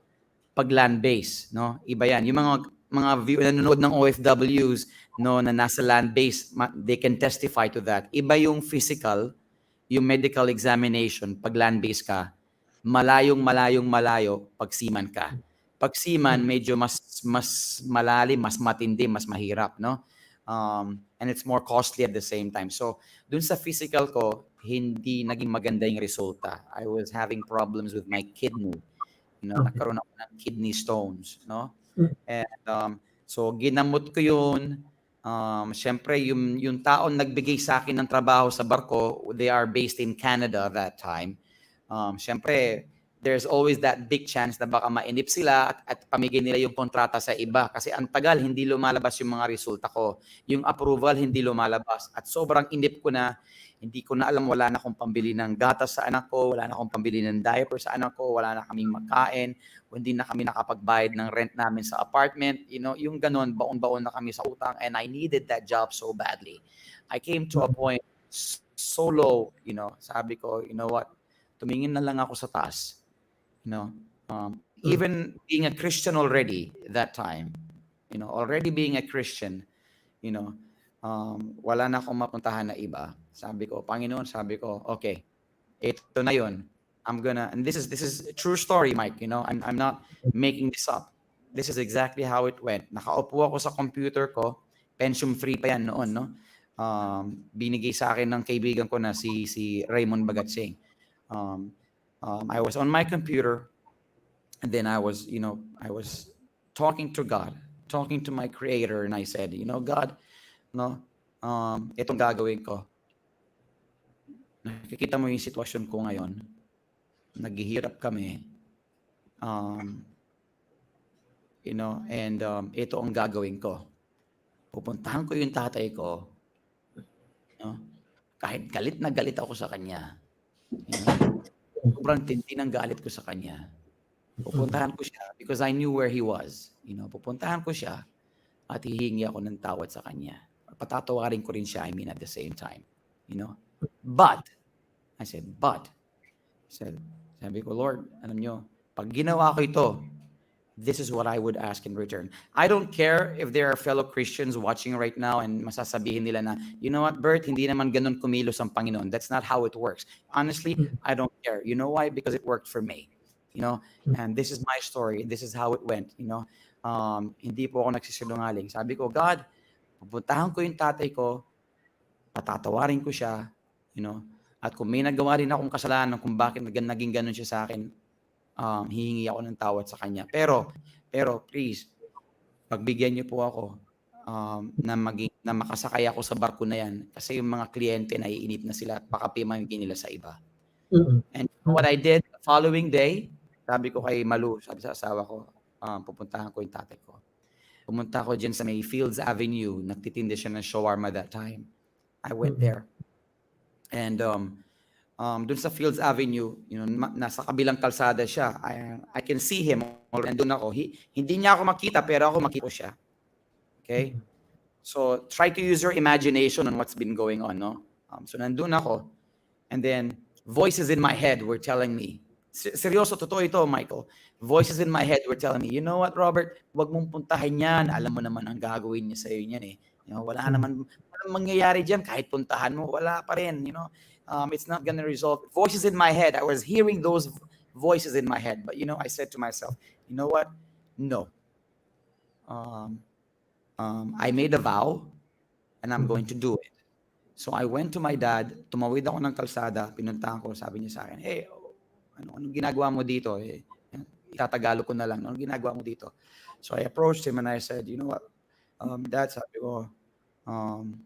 pag land-based, no? Iba yan. Yung mga nanonood ng OFWs, no, na nasa land-based, they can testify to that. Iba yung physical, yung medical examination pag land-based ka, malayo pag seaman ka. Pag seaman, medyo mas malalim, mas matindi, mas mahirap, no? And it's more costly at the same time. So, dun sa physical ko, hindi naging maganda yung resulta. I was having problems with my kidney. okay. Nagkaroon ako ng kidney stones, no? Mm, And so ginamot ko 'yun. Siyempre yung taong nagbigay sa akin ng trabaho sa barko, they are based in Canada that time. Siyempre there's always that big chance na baka mainip sila at pamigay nila yung kontrata sa iba kasi ang tagal hindi lumalabas yung mga resulta ko. Yung approval hindi lumalabas at sobrang inip ko na, hindi ko na alam, wala na akong pambili ng gatas sa anak ko, wala na akong pambili ng diaper sa anak ko, wala na kaming magkain, hindi na kami nakapagbayad ng rent namin sa apartment, yung ganon, baon-baon na kami sa utang, and I needed that job so badly. I came to a mm, point so low, sabi ko, you know what, tumingin na lang ako sa taas, you know, mm, even being a Christian already that time, already being a Christian, you know, wala na akong mapuntahan na iba. Sabi ko, Panginoon, sabi ko, okay, ito na yun. And this is a true story, Mike. I'm not making this up. This is exactly how it went. Nakaupo ako sa computer ko, pension free pa yan noon, no? Binigay sa akin ng kaibigan ko na si Raymond Bagatsing. I was on my computer, and then I was talking to God, talking to my creator, and I said, God, no, itong gagawin ko. Nakikita mo yung sitwasyon ko ngayon. Naghihirap kami. And ito ang gagawin ko. Pupuntahan ko yung tatay ko. Kahit galit na galit ako sa kanya. Sobrang tindi ng galit ko sa kanya. Pupuntahan ko siya because I knew where he was. Pupuntahan ko siya at hihingi ako ng tawad sa kanya. Patatawarin ko rin siya, at the same time. But, I said, sabi ko, Lord, alam nyo, pag ginawa ko ito, this is what I would ask in return. I don't care if there are fellow Christians watching right now and masasabihin nila na, you know what, Bert, hindi naman ganun kumilos ang Panginoon. That's not how it works. Honestly, mm, I don't care. You know why? Because it worked for me. And this is my story. This is how it went. Hindi po ako nagsisinungaling. Sabi ko, God, pupuntahan ko yung tatay ko, patatawarin ko siya, at kung may nagawa rin akong kasalanan kung bakit naging ganun siya sa akin, hihingi ako ng tawad sa kanya. Pero please, pagbigyan niyo po ako na makasakay ako sa barko na yan kasi yung mga kliyente naiinip na sila at baka pimamigay nila sa iba. mm, And what I did the following day, sabi ko kay Malu, sabi sa asawa ko, pupuntahan ko yung tatay ko. Pumunta ako dyan sa may Fields Avenue, nagtitindi siya ng shawarma that time. I went mm, there. And dun sa Fields Avenue, nasa kabilang kalsada siya. I can see him. Nandun ako. Hindi niya ako makita, pero ako makita ko siya. Okay? So, try to use your imagination on what's been going on, no? So, nandun ako. And then, voices in my head were telling me, seryoso, totoo ito, Michael. Voices in my head were telling me, you know what, Robert, wag mong puntahan yan. Alam mo naman ang gagawin niya sa'yo niyan eh. Wala naman mangyayari dyan kahit puntahan mo. Wala pa rin, it's not gonna resolve. Voices in my head, I was hearing those voices in my head. But, I said to myself, you know what? No. I made a vow and I'm going to do it. So I went to my dad, tumawid ako ng kalsada, pinuntahan ko, sabi niya sa akin, hey, anong ginagawa mo dito? Itatagalog ko na lang, anong ginagawa mo dito? So I approached him and I said, you know what, Dad, sabi ko, um,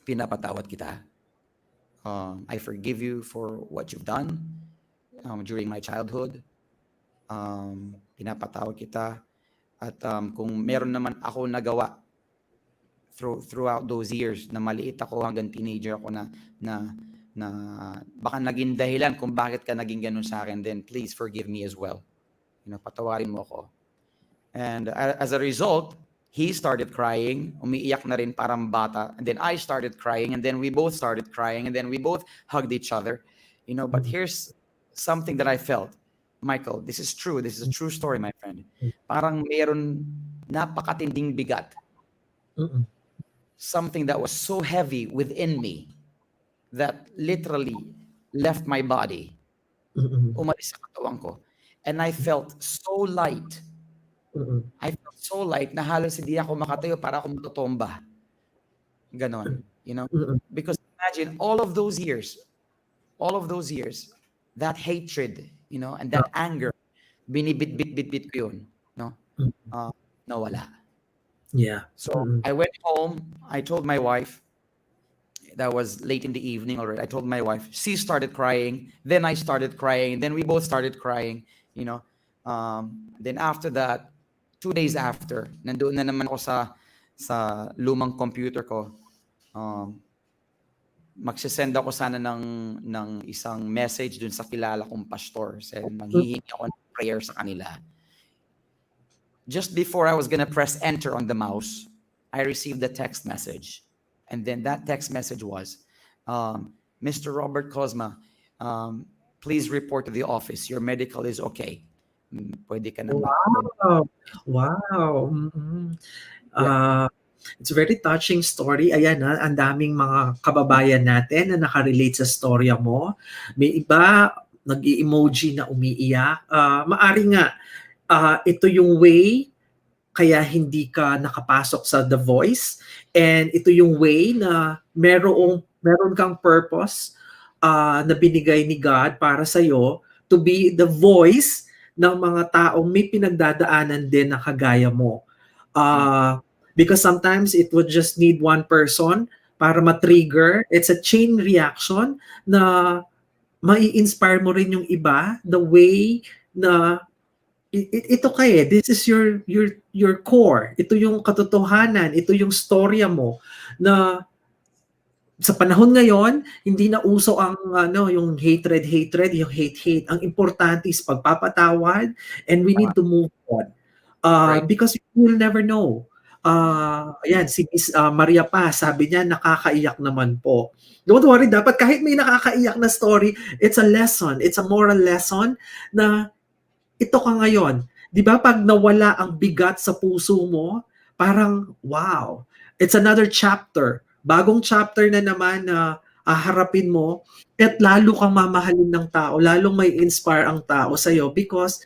pinapatawad kita. I forgive you for what you've done during my childhood. Pinapatawad kita. At kung meron naman ako nagawa throughout those years na maliit ako hanggang teenager ako na baka naging dahilan kung bakit ka naging ganun sa akin, then please forgive me as well. Patawarin mo ako. And as a result, he started crying, umiiyak na rin parang bata, and then I started crying, and then we both started crying, and then we both hugged each other. But here's something that I felt, Michael, this is true, this is a true story, my friend. Parang meron napakatinding bigat. Something that was so heavy within me that literally left my body. Umalis sa katawan ko. And I felt so light. I felt so light na halos hindi ako makatayo para ako matutomba. Ganon. Because imagine all of those years, that hatred, and that anger, binibit-bit-bit ko yun. Nawala. Yeah. So I went home. I told my wife. That was late in the evening already. I told my wife. She started crying. Then I started crying. Then we both started crying. Then after that, 2 days after, nandoon na naman ako sa lumang computer ko. Magsisend ako sana ng isang message dun sa kilala kong pastor. Manghihingi ako ng prayer sa kanila. Just before I was gonna press enter on the mouse, I received a text message. And then that text message was, Mr. Robert Cozma, please report to the office. Your medical is okay. Pwede ka na. Wow. Wow. It's a very touching story. Ayan, ang daming mga kababayan natin na nakarelate sa storya mo. May iba nag-i-emoji na umiiyak. Maari nga, ito yung way kaya hindi ka nakapasok sa The Voice, and ito yung way na meron kang purpose na binigay ni God para sa iyo to be the voice ng mga taong may pinagdadaanan din na kagaya mo. Because sometimes it would just need one person para ma-trigger. It's a chain reaction na mai-inspire mo rin yung iba the way na ito this is your core. Ito yung katotohanan, ito yung storya mo na sa panahon ngayon, hindi na uso ang yung hatred, yung hate. Ang importante is pagpapatawad, and we need to move on. Right. Because you will never know. Ayan, si Miss Maria pa, sabi niya, nakakaiyak naman po. Don't worry, dapat kahit may nakakaiyak na story, it's a lesson, it's a moral lesson na ito ka ngayon. Di ba pag nawala ang bigat sa puso mo, parang wow, it's another chapter. Bagong chapter na naman na haharapin mo, at lalo kang mamahalin ng tao, lalong may inspire ang tao sa'yo because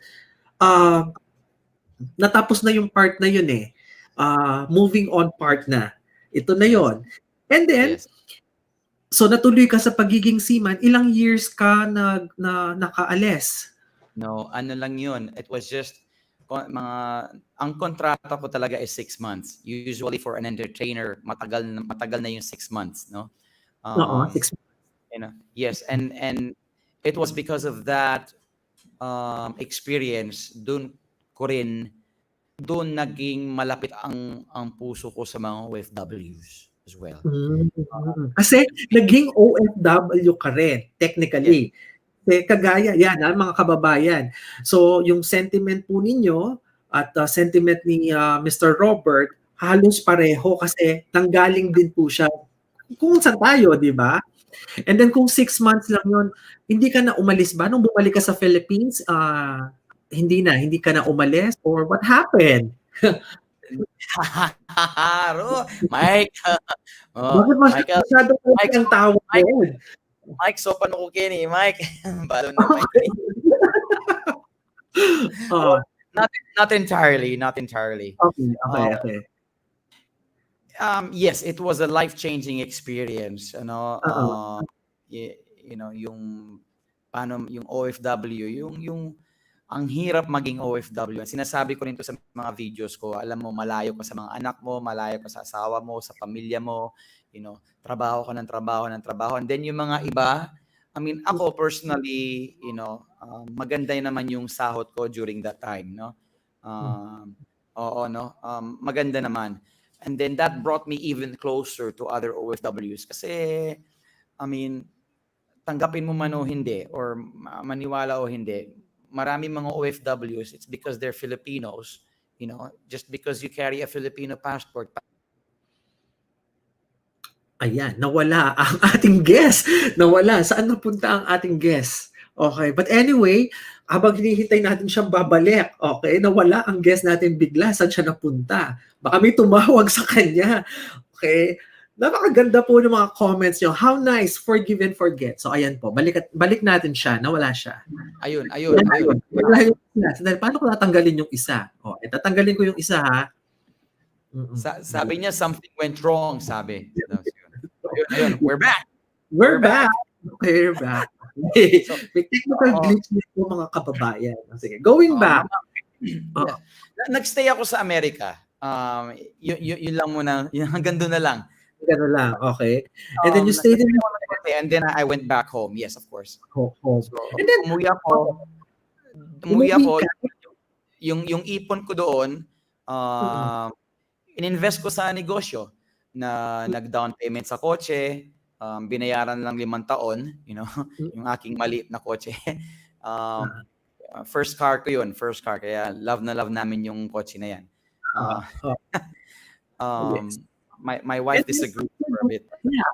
natapos na yung part na yun eh. Moving on part na. Ito na yon. And then, so natuloy ka sa pagiging seaman, ilang years ka na nakaalis? No, ano lang yun. It was just ang kontrata ko talaga is 6 months. Usually for an entertainer, matagal na yung 6 months, no? 6 months. Yes, and it was because of that experience, doon naging malapit ang puso ko sa mga OFWs as well. Kasi naging OFW ka rin, technically. Yes. Kagaya yan, mga kababayan. So, yung sentiment po ninyo at sentiment ni Mr. Robert, halos pareho kasi nanggaling din po siya kung saan tayo, di ba? And then kung 6 months lang yun, hindi ka na umalis ba? Nung bumalik ka sa Philippines, hindi ka na umalis? Or what happened? Mike! Bakit masyado ang tawag doon? Mike, so paano ko kini? Mike, balo na Mike. Not entirely. Okay. Yes, it was a life-changing experience, Oo. yung paano yung OFW, yung ang hirap maging OFW. Sinasabi ko rin 'to sa mga videos ko, alam mo malayo ka sa mga anak mo, malayo ka sa asawa mo, sa pamilya mo, trabaho ka ng trabaho ng trabaho. And then yung mga iba, I mean, ako personally, maganda naman yung sahod ko during that time, no? Um, oo, no? Maganda naman. And then that brought me even closer to other OFWs kasi, I mean, tanggapin mo man o hindi or maniwala o hindi, marami mga OFWs, it's because they're Filipinos, just because you carry a Filipino passport. Ayan, nawala ang ating guest. Nawala. Saan napunta ang ating guest? Okay. But anyway, habang hinihintay natin siyang babalik, okay, nawala ang guest natin bigla. Saan siya napunta? Baka may tumawag sa kanya. Okay. Napakaganda po ng mga comments niyo. How nice, forgive and forget. So ayan po, balik natin siya. Nawala siya. Ayun. Wala yung isa. Sandali, paano ko tatanggalin yung isa? Okay, tatanggalin ko yung isa ha. Sabi niya, something went wrong, sabi. Ayun, we're back. We're back. Okay, we're back. So, may technical glitch po mga kababayan. Sige, going back. Nagstay ako sa Amerika. Yun lang muna. Hanggang doon na lang. Gano'n lang, okay. And then you stayed in and then I went back home. Yes, of course. home. So, And then, umuwi ako. Yung ipon ko doon, ininvest ko sa negosyo na nag-down payment sa kotse, binayaran lang 5 taon, yung aking maliit na kotse. First car ko yun, kaya love na love namin yung kotse na yan. My wife disagreed for a bit. Yeah.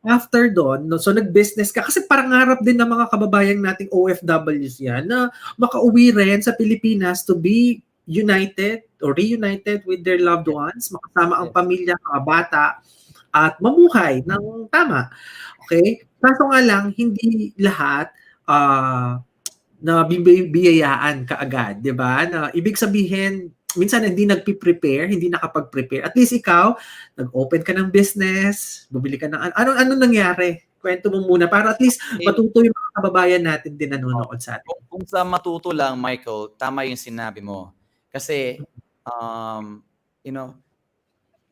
After doon, so nag-business ka, kasi parang ngarap din ng mga kababayan nating OFWs yan na makauwi rin sa Pilipinas to be united or reunited with their loved ones, makasama ang pamilya, mga bata, at mamuhay ng tama. Okay? Kaso nga lang, hindi lahat na bibiyayaan kaagad, di ba? Na ibig sabihin, minsan hindi nagpi-prepare, hindi nakapag-prepare. At least ikaw, nag-open ka ng business, bumili ka ng ano nangyari? Kwento mo muna para at least matuto yung mga kababayan natin din nanonood sa atin. Kung sa matuto lang, Michael, tama yung sinabi mo. Kasi,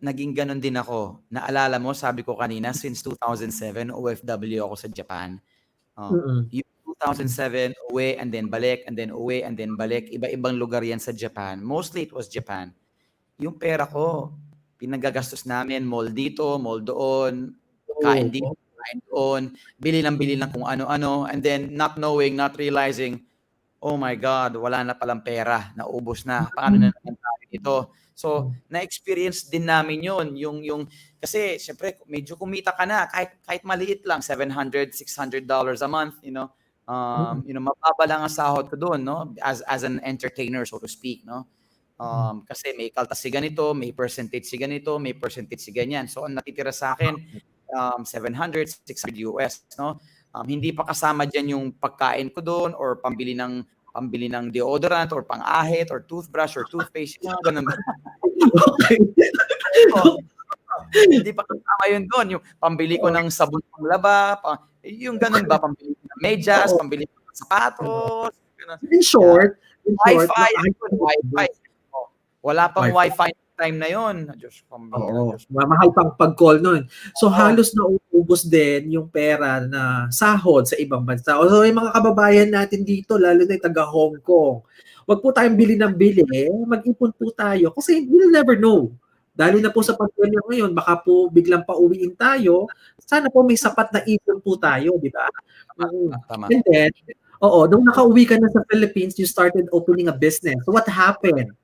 naging ganun din ako. Naalala mo, sabi ko kanina, since 2007, OFW ako sa Japan. Yung 2007, uwi and then balik, and then uwi and then balik. Iba-ibang lugar yan sa Japan. Mostly it was Japan. Yung pera ko, pinagagastos namin, mall dito, mall doon, kain dito, kain doon, bili lang kung ano-ano, and then not knowing, not realizing, oh my God, wala na palang pera, naubos na, paano na naman tayo ito? So, na-experience din namin yung kasi syempre medyo kumita ka na kahit maliit lang, $700, $600 a month, mababa lang ang sahod ko doon, no? As an entertainer, so to speak, no? Kasi may kaltas si ganito, may percentage si ganito, may percentage si ganyan. So, ang natitira sa akin, 700, 600 US, no? Hindi pa kasama diyan yung pagkain ko doon or pambili ng deodorant or pang-ahit or toothbrush or toothpaste, ganun ba? Okay. Hindi pa kasama yun doon. Yung pambili ko ng sabon panglaba, yung ganun ba, pambili ng medyas, pambili ng sapatos. In short, Wi-Fi. Wala pang Wi-Fi time na yun. Diyos, mahal pang pag-call nun. So halos nauubos din yung pera na sahod sa ibang bansa. So yung mga kababayan natin dito, lalo na yung taga Hong Kong, wag po tayong bili ng bili, mag-ipon po tayo kasi we'll never know. Dahil na po sa pandemya ngayon, baka po biglang pauwiin tayo. Sana po may sapat na ipon po tayo, di ba? Tama. And then, nung nakauwi ka na sa Philippines, you started opening a business. So what happened?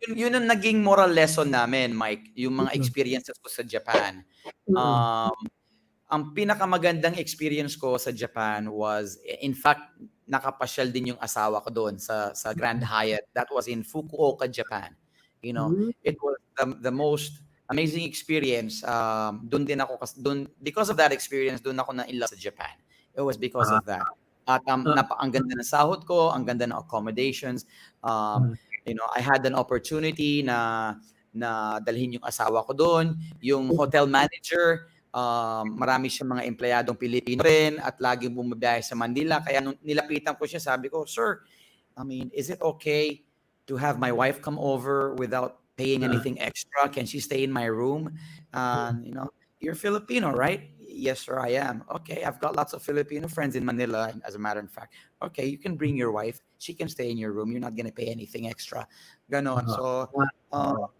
Yun ang naging moral lesson namin, Mike, yung mga experiences ko sa Japan. Ang pinakamagandang experience ko sa Japan was, in fact, nakapasyal din yung asawa ko doon sa Grand Hyatt. That was in Fukuoka, Japan. It was the most amazing experience. Doon din ako, because of that experience, doon ako na in love sa Japan. It was because of that. At ang ganda ng sahod ko, ang ganda ng accommodations. I had an opportunity na na dalhin yung asawa ko doon. Yung hotel manager, marami siyang mga empleyadong Pilipino rin at laging bumabiyahe sa Manila. Kaya nung nilapitan ko siya, sabi ko, "Sir, I mean, is it okay to have my wife come over without paying anything extra? Can she stay in my room? You're Filipino, right?" "Yes, sir, I am." "Okay, I've got lots of Filipino friends in Manila, and as a matter of fact, okay, you can bring your wife. She can stay in your room. You're not gonna pay anything extra." Ganon. So, uh,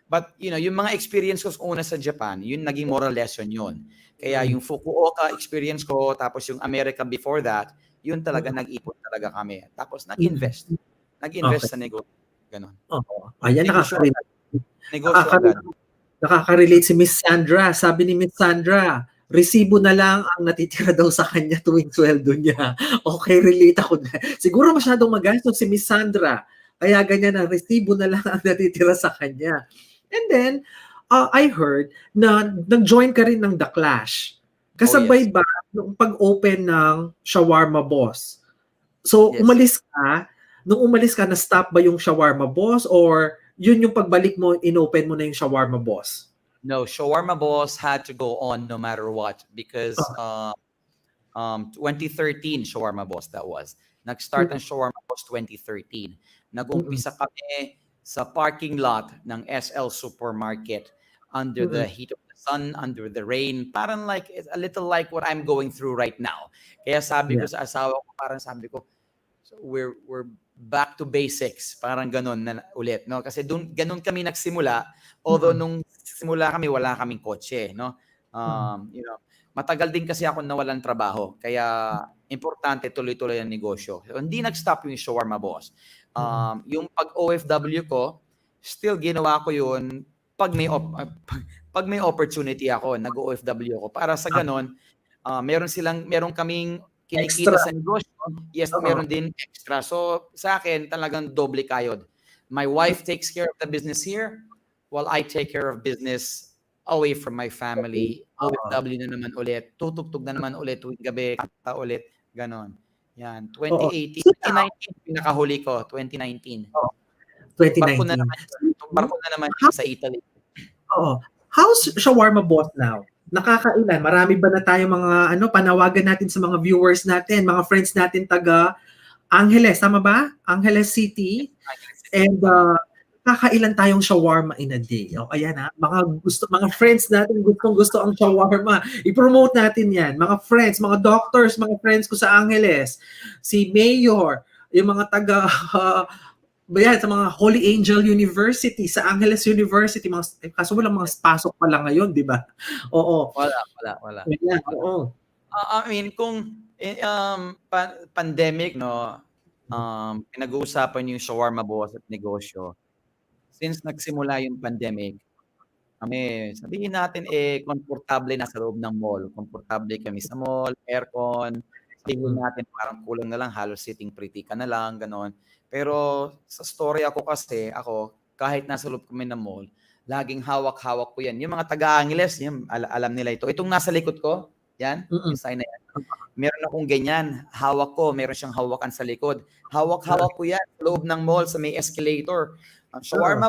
but, yung mga experience ko una sa Japan, yun naging moral lesson yun. Kaya yung Fukuoka experience ko, tapos yung America before that, yun talaga nag-ipon talaga kami. Tapos nag-invest. Nag-invest Okay. sa negosyo. Ganon. Oo. Ayan, Negosyo agad. Negosyo agad. nakaka- nakaka-relate si Miss Sandra. Sabi ni Miss Sandra, resibo na lang ang natitira daw sa kanya tuwing sweldo niya. Okay, relate ako na. Siguro masyadong magastos si Miss Sandra. Kaya ganyan na, resibo na lang ang natitira sa kanya. And then, I heard na nag-join ka rin ng The Clash. Oh, yes. Kasabay ba nung pag-open ng Shawarma Boss? So, Yes. nung umalis ka, na-stop ba yung Shawarma Boss or yun yung pagbalik mo, inopen mo na yung Shawarma Boss? No, Shawarmaboss had to go on no matter what because Oh, 2013 Shawarmaboss that was. Nag-start ang Shawarmaboss 2013. mm-mm, Nag-umpisa kami sa parking lot ng SL Supermarket under the mm-mm, heat of the sun, under the rain. Parang like, it's a little like what I'm going through right now. Kaya sabi ko yeah. sa asawa ko, parang sabi ko, so we're back to basics, parang ganon na ulit, no? Kasi ganun kami nagsimula, although Mm-mm, nung simula kami wala kaming kotse, no? mm-mm, Matagal din kasi ako nawalan trabaho, kaya importante tuloy-tuloy ang negosyo. So, hindi nag-stop yung Shawarma Boss. mm-mm. Yung pag OFW ko, still ginawa ko yun pag may pag may opportunity ako, nag-OFW ako para sa Ah, ganon, meron kaming kinikita extra. sa negosyo. Yes, Oo. meron din extra. So, sa akin, talagang doble kayod. My wife takes care of the business here, while I take care of business away from my family. Oo. OFW na naman ulit. Tutugtog na naman ulit tuwing gabi, kanta ulit. Ganon. Yan. Oo. 2018, So now, 2019, pinakahuli ko. 2019. oh, Barko na 2019. naman yun. Barko na naman How, yun sa Italy. oo. How's Shawarma Boss now? Nakakailan? Marami ba na tayong mga panawagan natin sa mga viewers natin, mga friends natin taga Angeles, tama ba? Angeles City. And Tama. kakailan tayong shawarma in a day. O ayan mga friends natin gustong-gusto ang shawarma. I-promote natin 'yan. Mga friends, mga doctors, mga friends ko sa Angeles. Si Mayor, yung mga taga yan, sa mga Holy Angel University, sa Angeles University, kaso walang mga pasok pa lang ngayon, di ba? Oo. Wala. Ayan, Wala. oo. I mean, kung pandemic, no, pinag-uusapan yung shawarma boss at negosyo. Since nagsimula yung pandemic, kami, sabihin natin, komportable na sa loob ng mall. Komportable kami sa mall, aircon. Sabihin Mm, natin parang kulang na lang, halos sitting pretty ka na lang, gano'n. Pero sa story ako kasi, kahit nasa loob kami ng mall, laging hawak-hawak ko yan. Yung mga taga-Angeles, yan, alam nila ito. Itong nasa likod ko, yan, mm. yung sign na yan. Meron akong ganyan, hawak ko, meron siyang hawakan sa likod. Hawak-hawak ko yan sa loob ng mall sa may escalator. Oo. Shawarma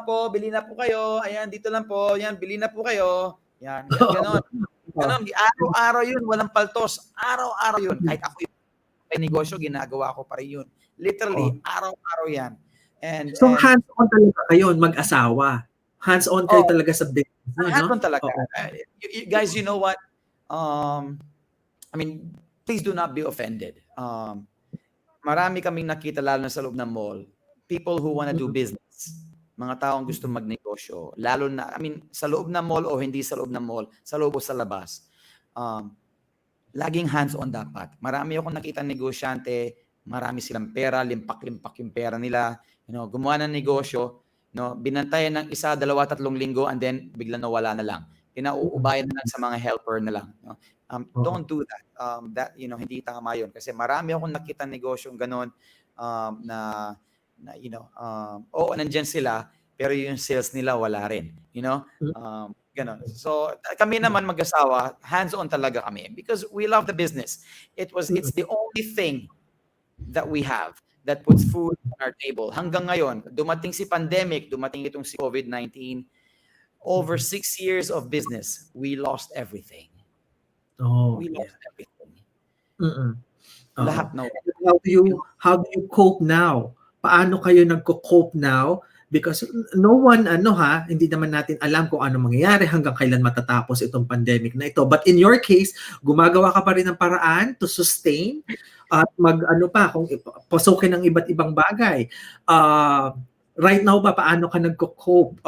po, bili na po kayo. Ayan, dito lang po. Yan, bili na po kayo. Yan, ganon. Oo. Ganon, araw-araw yun, walang paltos. Araw-araw yun. Kahit ako yung may negosyo, ginagawa ko pa rin yun. Oo. Literally, araw-araw yan. So And hands-on talaga kayo, mag-asawa. Hands-on kayo oh, talaga sa business niyo, no? hands-on talaga. Oo. Guys, you know what? I mean, please do not be offended. Marami kaming nakita lalo na sa loob ng mall. People who wanna do Mm, business. Mga taong gusto magnegosyo. Lalo na, I mean, sa loob ng mall o hindi sa loob ng mall, sa loob o sa labas. Um, Laging hands-on dapat. Marami akong nakita negosyante, marami silang pera, limpak-limpak yung pera nila. Gumawa ng negosyo, binantayan ng isa, dalawa, 3 linggo, and then bigla nawala na lang. Pinauubayan na lang sa mga helper na lang. oo. Don't do that. Hindi tama yun. Kasi marami akong nakita negosyong ganon, oo, nandyan sila, pero yung sales nila wala rin. Ganon. So, kami naman mag-asawa, hands-on talaga kami because we love the business. It's the only thing that we have. that puts food on our table. Hanggang ngayon, dumating si pandemic, dumating itong si COVID-19, over 6 years of business, we lost everything. Oh, We yeah. lost everything. Mm. Oo. Lahat na. And how do you cope now? Paano kayo nagko-cope now? Because no one hindi naman natin alam kung ano mangyayari hanggang kailan matatapos itong pandemic na ito. But in your case, gumagawa ka pa rin ng paraan to sustain at kung pasukin ng iba't ibang bagay. Right now ba paano ka nagko-cope?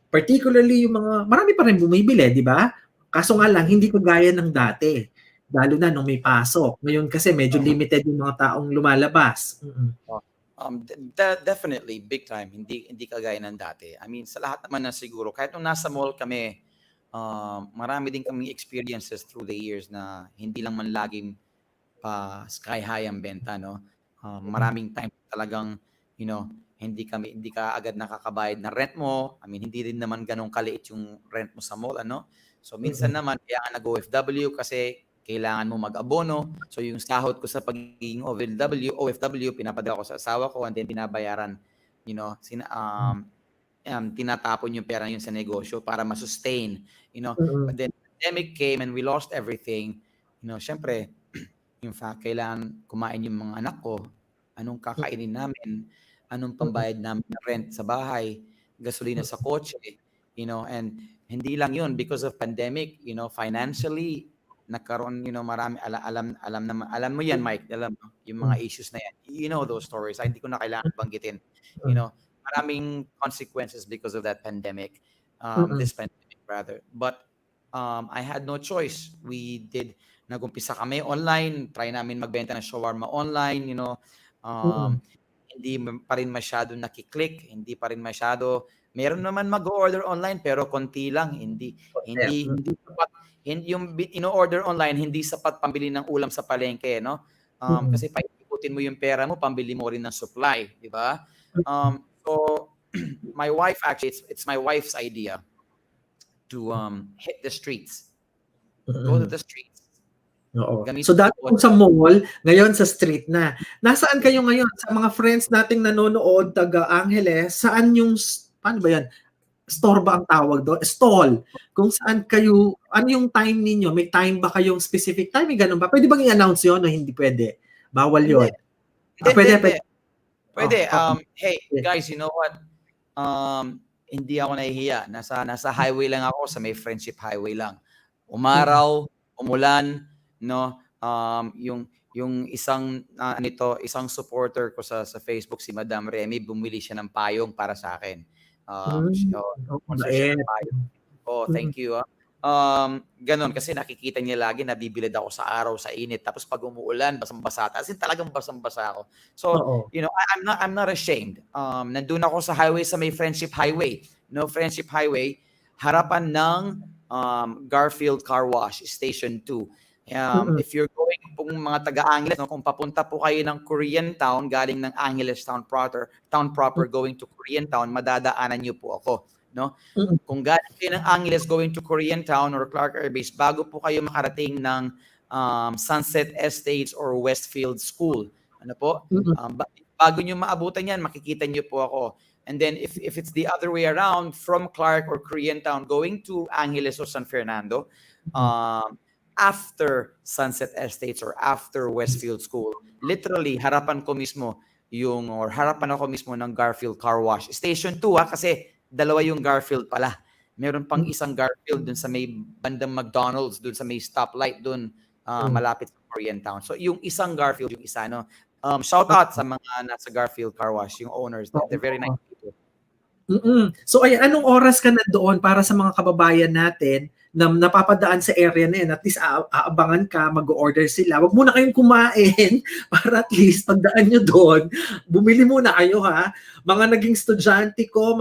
Particularly yung marami pa rin bumibili, di ba? Kaso nga lang hindi kagaya ng dati. Lalo na nung may pasok. Ngayon kasi medyo limited yung mga taong lumalabas. Definitely, big time. Hindi kagaya ng dati. I mean, sa lahat naman na siguro, kahit nung nasa mall kami, marami din kaming experiences through the years na hindi lang man laging sky high ang benta, no? Maraming time talagang, hindi ka agad nakakabayad ng rent mo. I mean, hindi rin naman ganun kaliit yung rent mo sa mall, ano? So, minsan naman, kaya nga nag-OFW kasi kailangan mo mag-abono. So, yung sahod ko sa pagiging OFW, pinapadala ko sa asawa ko and then binabayaran, tinatapon yung pera yun sa negosyo para ma-sustain, But then, pandemic came and we lost everything. Syempre, in fact, kailangan kumain yung mga anak ko. Anong kakainin namin? Anong pambayad namin ng rent sa bahay? Gasolina sa kotse? And hindi lang yun because of pandemic, financially, nagkaroon, marami, alam mo yan, Mike, alam mo, yung mga issues na yan. You know those stories. Hindi ko na kailangan banggitin. Maraming consequences because of that pandemic, this pandemic rather. But I had no choice. Nag-umpisa kami online, try namin magbenta ng shawarma online, hindi pa rin masyado nakiklik, hindi pa rin masyado, meron naman mag-order online pero konti lang, hindi sapat, yung ino-order online hindi sapat pambili ng ulam sa palengke, no? Kasi paikutin mo yung pera mo, pambili mo rin ng supply, di ba? So my wife actually, it's my wife's idea to hit the streets. Go to the streets. Oo. So dati kung sa mall, ngayon sa street na. Nasaan kayo ngayon? Sa mga friends nating nanonood, taga Angeles, saan yung, paano ba yan? Store ba ang tawag doon? Stall. Kung saan kayo, ano yung time ninyo? May time ba kayong specific time? May ganun ba? Pwede bang i-announce yun o hindi pwede? Bawal yun. Pwede. Hey, guys, you know what? Hindi ako nahihiya. Nasa highway lang ako, sa may Friendship Highway lang. Umaraw, umulan, no? Yung isang supporter ko sa Facebook, si Madam Remy, bumili siya ng payong para sa akin. Sponsor siya ng payong. Thank you. Ganon kasi nakikita niya lagi nabibilad ako sa araw, sa init, tapos pag umuulan basang-basa, as in talagang basang-basa ako. So I'm not ashamed. Nandun ako sa highway, sa may Friendship Highway, Friendship Highway, harapan ng Garfield Car Wash Station 2. If you're going pong mga taga-Angeles, kung papunta po kayo ng Korean Town, galing ng Angeles town proper going to Korean Town, madadaanan niyo po ako, no? Kung galing kayo ng Angeles going to Korean Town or Clark Air Base, bago po kayo makarating ng Sunset Estates or Westfield School, ano po? Bago nyo maabutan yan, makikita nyo po ako. And then if it's the other way around, from Clark or Korean Town going to Angeles or San Fernando, after Sunset Estates or after Westfield School, literally harapan ako mismo ng Garfield Car Wash Station 2, kasi dalawa yung Garfield pala. Meron pang isang Garfield dun sa may bandang McDonald's, dun sa may stoplight dun, malapit sa Korean Town. So yung isang Garfield, yung isa, no? Shout out sa mga nasa Garfield Car Wash, yung owners. They're very nice people. So ayan, anong oras ka na doon para sa mga kababayan natin na napapadaan sa area na yan? At least aabangan ka, mag-order sila. Wag muna kayong kumain para at least pagdaan nyo doon, bumili muna kayo, ha? Mga naging estudyante ko,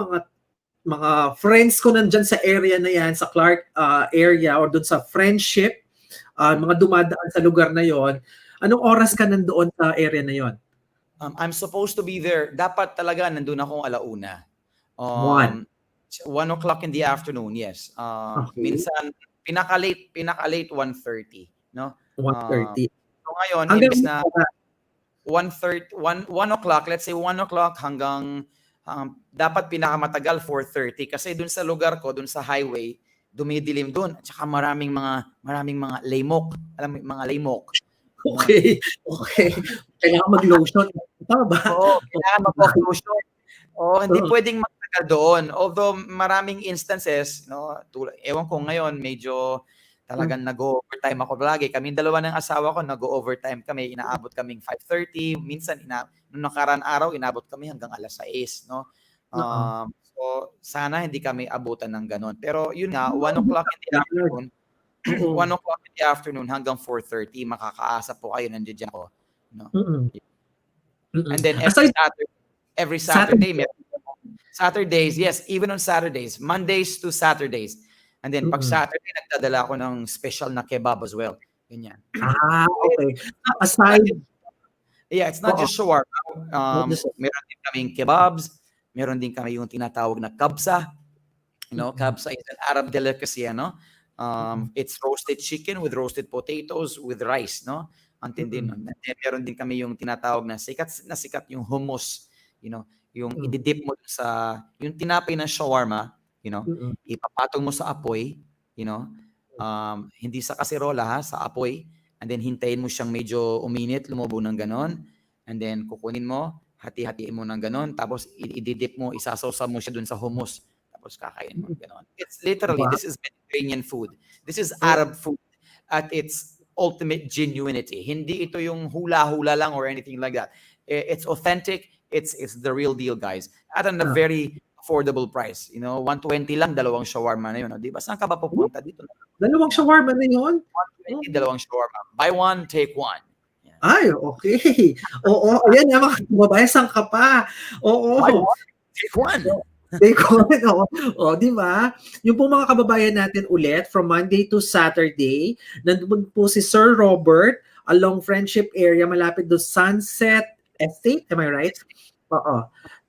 mga friends ko nandyan sa area na yan, sa Clark area or doon sa Friendship, mga dumadaan sa lugar na yon. Anong oras ka nandoon sa area na yon? I'm supposed to be there. Dapat talaga nandun akong alauna. 1 o'clock in the afternoon, yes. Minsan, pinaka-late 1:30, no? 1:30. So ngayon, Hanggang imbes na 1 o'clock, let's say 1 o'clock hanggang dapat pinakamatagal 4:30 kasi dun sa lugar ko, dun sa highway, dumidilim dun. At saka maraming mga lamok. Alam mo, mga lamok. Ganon. Okay. Okay. Kailangan mag-lotion. Tama ba? Oo, kailangan mag-occlusion. Oo, hindi Oo. pwedeng magtagal doon. Although maraming instances, no, ewan ko ngayon, medyo talagang nag-overtime ako lagi. Kaming dalawa ng asawa ko, nag-overtime kami. Inaabot kaming 5:30. Minsan, nung nakaraan araw, inabot kami hanggang 6:00, no? Oo. So, sana hindi kami abutan ng ganon. Pero yun nga, 1 o'clock in the afternoon, Oo. 1 o'clock in the afternoon hanggang 4:30, makakaasa po kayo, nandiyan ako. No? Mm. And then Aside every Saturday. Saturday, Saturdays, yes, even on Saturdays, Mondays to Saturdays. And then pag Saturday, nagdadala ako ng special na kebab as well. Ganyan. Okay. Aside, It's not just shawarma. just, Meron din kaming kebabs. Meron din kami yung tinatawag na kabsa. Kabsa is an Arab delicacy, it's roasted chicken with roasted potatoes with rice, no? Antindi nun. And then meron din kami yung tinatawag na sikat yung hummus, yung ididip mo sa yung tinapay na shawarma, ipapatong mo sa apoy, hindi sa kaserola ha, sa apoy, and then hintayin mo siyang medyo uminit, lumubo ng ganon, and then kukunin mo, hati-hatiin mo ng ganon, tapos ididip mo, isasawsaw mo siya dun sa hummus, tapos kakain mo ganon. It's literally, this is Mediterranean food. This is Arab food at its ultimate genuinity. Hindi ito yung hula-hula lang or anything like that. It's authentic. It's the real deal, guys. At a very affordable price. 120 lang, dalawang shawarma na yun. Di ba? Saan ka ba pupunta dito? Dalawang shawarma na yun? 120, dalawang shawarma. Buy one, take one. Ay, okay. Oo, ayan yung mga kababayan, saan ka pa? Oo. Buy one, take one. Di ba? Yung po mga kababayan natin ulit, from Monday to Saturday, nandun po si Sir Robert along Friendship area, malapit do Sunset Estate, am I right? Oo.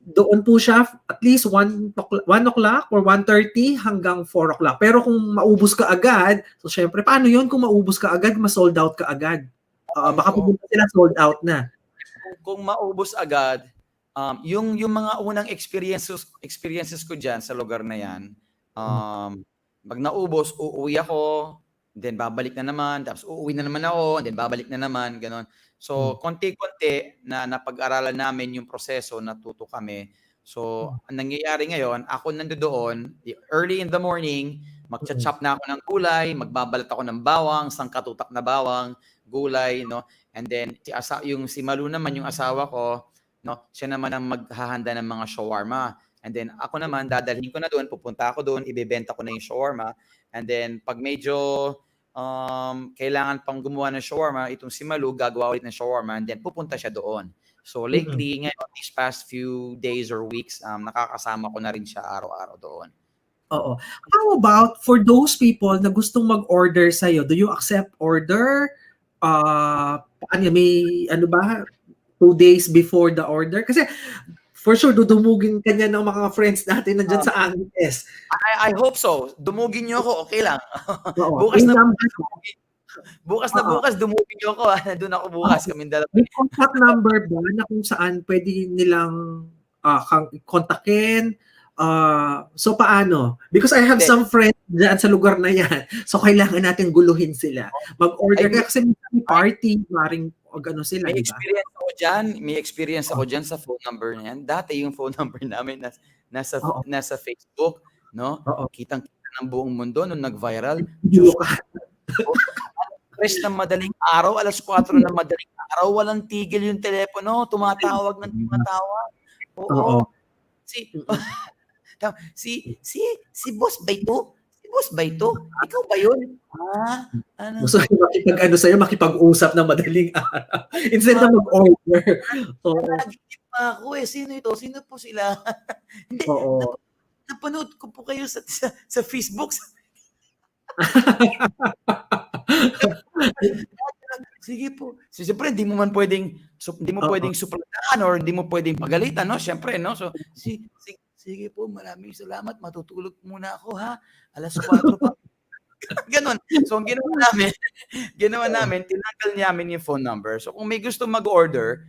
Doon po siya at least 1 o'clock or 1:30 hanggang 4 o'clock. Pero kung maubos ka agad, so syempre, paano yun kung maubos ka agad, ma-sold out ka agad? Baka pupunta sila sold out na. Kung maubos agad, yung mga unang experiences ko diyan sa lugar na yan, pag naubos, uuwi ako, then babalik na naman, tapos uuwi na naman ako, then babalik na naman, ganon. So, konti-konti na napag-aralan namin yung proseso, natuto kami. So, ang nangyayari ngayon, ako nandoon, early in the morning, magcha-chop na ako ng gulay, magbabalat ako ng bawang, sangkatutak na bawang, gulay, no? And then, si Malu naman, yung asawa ko, no? Siya naman ang maghahanda ng mga shawarma. And then, ako naman, dadalhin ko na doon, pupunta ako doon, ibebenta ko na yung shawarma. And then, pag medyo kailangan pang gumawa ng shawarma, itong si Malu, gagawa ulit ng shawarma, and then pupunta siya doon. So, lately, ngayon, these past few days or weeks, nakakasama ko na rin siya araw-araw doon. Oo. How about for those people na gustong mag-order sa'yo? Do you accept order? May 2 days before the order? Kasi for sure, dudumugin ka niya ng mga friends natin nandyan sa Angeles. I hope so. Dumugin niyo ako, okay lang. Bukas na bukas, dumugin niyo ako. Nandun ako bukas, kaming dalawa. May contact number ba na kung saan pwede nilang kontakin? So paano? Because I have some friends dyan sa lugar na yan. So kailangan natin guluhin sila. Mag-order ka kasi may party, maring gano'n sila. May experience ako dyan sa phone number niyan. Dati yung phone number namin nasa Facebook, no? Kitang-kita ng buong mundo nung nag-viral. Press ng madaling araw, 4:00 ng madaling araw, walang tigil yung telepono, tumatawag. Oo. Si Boss ba ito? Si Boss ba ito? Ikaw ba yun? Gusto ko makipag-usap ng madaling araw. Instead na mag-order. Nagigit pa ako Sino ito? Sino po sila? Hindi. Napanood ko po kayo sa Facebook. Sige po. Siyempre, hindi mo pwedeng suplataan or hindi mo pwedeng pagalitan, no? Siyempre, no? So, sige po, maraming salamat. Matutulog muna ako, ha? 4:00 pa. Ganon. So, ang ginawa namin, tinanggal namin yung phone number. So, kung may gusto mag-order,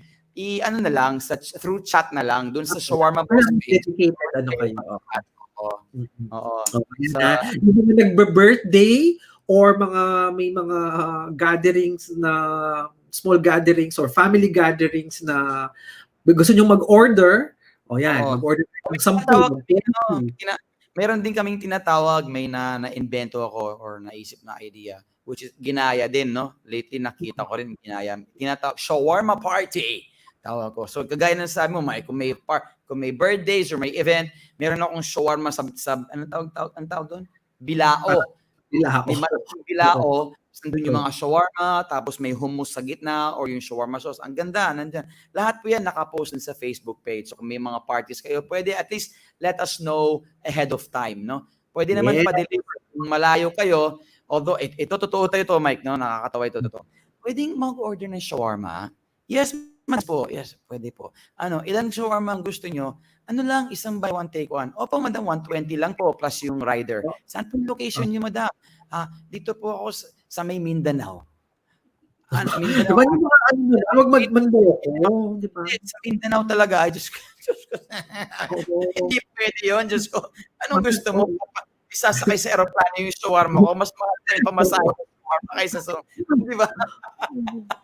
ano na lang, through chat na lang, dun sa Shawarmaboss Parang page. dedicated ano Okay, kayo, okey. oo. Mm. Oo. Oh, yun Sa na. Yung mga nagbi-birthday or may mga gatherings na small gatherings or family gatherings na gusto niyong mag-order, o yan, Oo. mag-order kayo May ng 10, tinatawag ng kaming ano, 20. meron din kaming tinatawag, may naimbento ako or naisip na idea, which is ginaya din 'no. Lately nakita ko rin ginaya, tinatawag shawarma party, tawag ko. So kagaya ng sabi mo, Mike, kung may birthdays or may event, meron akong shawarma anong tawag dun? Parang Bilao. nila May malaking oo, bilao, ta's nandun yung oo. mga shawarma, tapos may hummus sa gitna or yung shawarma sauce. Ang ganda, nandiyan. Lahat po yan naka-post din sa Facebook page. So kung may mga parties kayo, pwede at least let us know ahead of time, no? Pwede naman Yes. pa-deliver kung malayo kayo. Although, ito totoo tayo to, Mike, no? Nakakatawa ito, totoo. Pwedeng mag-order ng shawarma? Yes, man po. Yes, pwede po. Ilang shawarma ang gusto nyo? Ano lang, isang buy one, take one. Opo, madam, 120 lang po plus yung rider. Saan po yung Oh, location nyo, madam? Dito po ako sa may Mindanao. di Mindanao. ba yung mga ano na, huwag manloko, di ba? Hindi, sa Mindanao talaga. Ay, Diyos ko. Diyos ko. Oo. Hindi pwede yun, Diyos ko. Anong gusto mo? Isasakay sa aeroplano yung shawarma ko. Mas mahal na yung pamasahe ng shawarma kaysa sa... Di ba?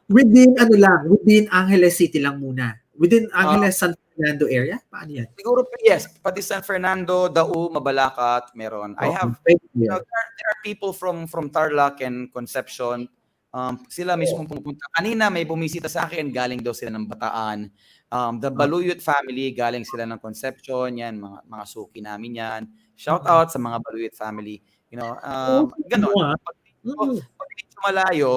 Within Angeles City lang muna. Within Ah, Angeles, San Fernando area? Paano yan? Siguro yes, pati San Fernando, Dau, Mabalacat, meron. I Oo, have, pwede yan. there are people from Tarlac and Concepcion. Sila mismo pumupunta. Kanina may bumisita sa akin, galing daw sila ng Bataan. The Oo. Baluyot family, galing sila ng Concepcion, yan, mga suki namin yan. Shout out sa mga Baluyot family. Oo, Ganon. ano, Pag, mm. pag medyo malayo,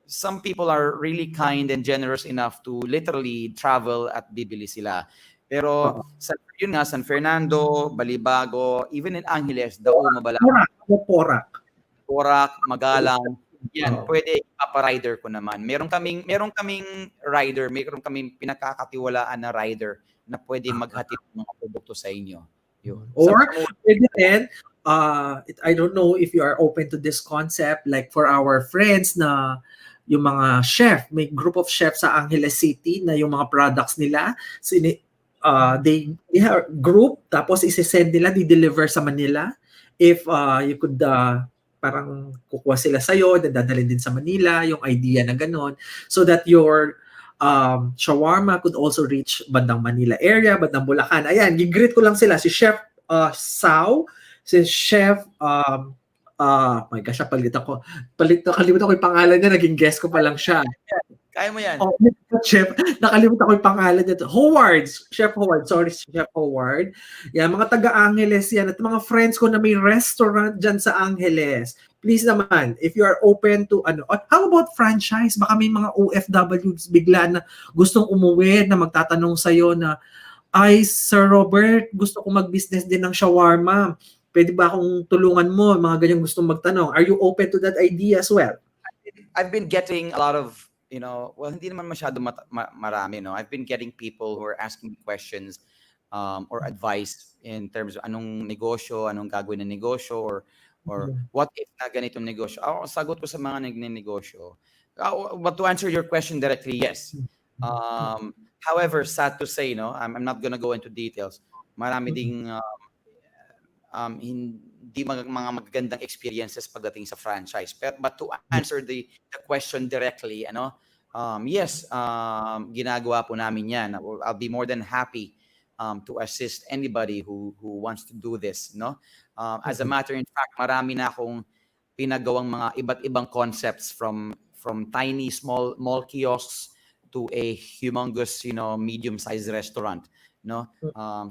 some people are really kind and generous enough to literally travel at bibili sila. Pero Oo. yun nga, San Fernando, Balibago, even in Angeles, Dao, Mabalacat, Porak, porak. Porac, Magalang, yan, Oo. pwede ipapa-rider ko naman. Meron kaming rider, meron kaming pinakakatiwalaan na rider na pwede maghatid ng mga produkto sa inyo. Yun. Sa Or, mura. pwede din, I don't know if you are open to this concept, like for our friends na yung mga chef, may group of chefs sa Angeles City na yung mga products nila, they have group, tapos isi-send nila, di-deliver sa Manila. If you could, parang kukuha sila sa'yo, then dadalhin din sa Manila, yung idea na ganon, so that your shawarma could also reach bandang Manila area, bandang Bulacan. Ayan, gigreet ko lang sila. Si Chef Sao, si Chef my gosh, nakalimutan ko yung pangalan niya, naging guest ko pa lang siya. Kaya mo yan. Oh, Chef, nakalimutan ko yung pangalan niya. Chef Howard, sorry, Chef Howard. Yan, mga taga-Angeles yan. At mga friends ko na may restaurant dyan sa Angeles. Please naman, if you are open to, how about franchise? Baka may mga OFWs bigla na gustong umuwi, na magtatanong sa'yo na, ay, Sir Robert, gusto ko mag-business din ng shawarma. Pwede ba akong tulungan mo? Mga ganyang gustong magtanong. Are you open to that idea as well? I've been getting a lot of, well, hindi naman masyado marami, no? I've been getting people who are asking me questions or advice in terms of anong negosyo, anong gagawin na negosyo, or what if na ganitong negosyo. Ako, sagot ko sa mga nagnenegosyo. But to answer your question directly, yes. However, sad to say, no, I'm not gonna go into details. Marami ding hindi mga magagandang experiences pagdating sa franchise. But to answer the question directly, yes, ginagawa po namin yan. I'll be more than happy to assist anybody who wants to do this, no? As a matter in fact, marami na akong pinagawang mga iba't ibang concepts from tiny small mall kiosks to a humongous, medium-sized restaurant, no?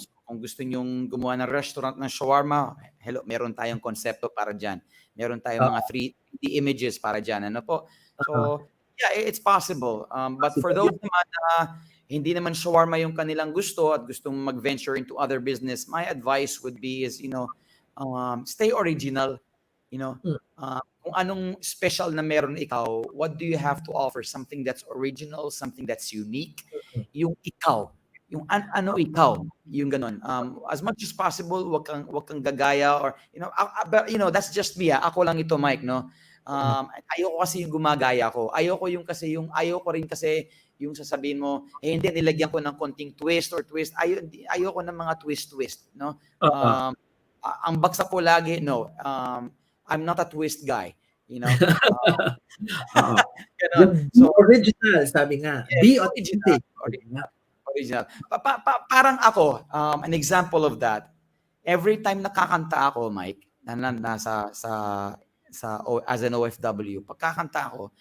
So kung gusto nyong gumawa ng restaurant ng shawarma, hello, meron tayong konsepto para diyan. Meron tayong mga 3D images para diyan, ano po? So, yeah, it's possible. But for those naman na hindi naman shawarma yung kanilang gusto at gustong mag-venture into other business, my advice would be is, stay original, kung anong special na meron ikaw, what do you have to offer? Something that's original, something that's unique, yung ikaw. Yung ano ikaw, yung ganun. As much as possible, wag kang gagaya or but that's just me. Ako lang ito, Mike, no. Ayoko kasi yung gumagaya ko. Ayoko rin kasi yung sasabihin mo, hindi, nilagyan ko ng konting twist or twist. Ayoko ng mga twist-twist, no? Oo. Ang baksa ko lagi, no, I'm not a twist guy, you know? Oo. Ganon. Yung be So, original, sabi nga. yes, Be original. authentic. Di ba? Original. Parang ako, an example of that, every time nakakanta ako, Mike, nasa as an OFW, pagkakanta ako,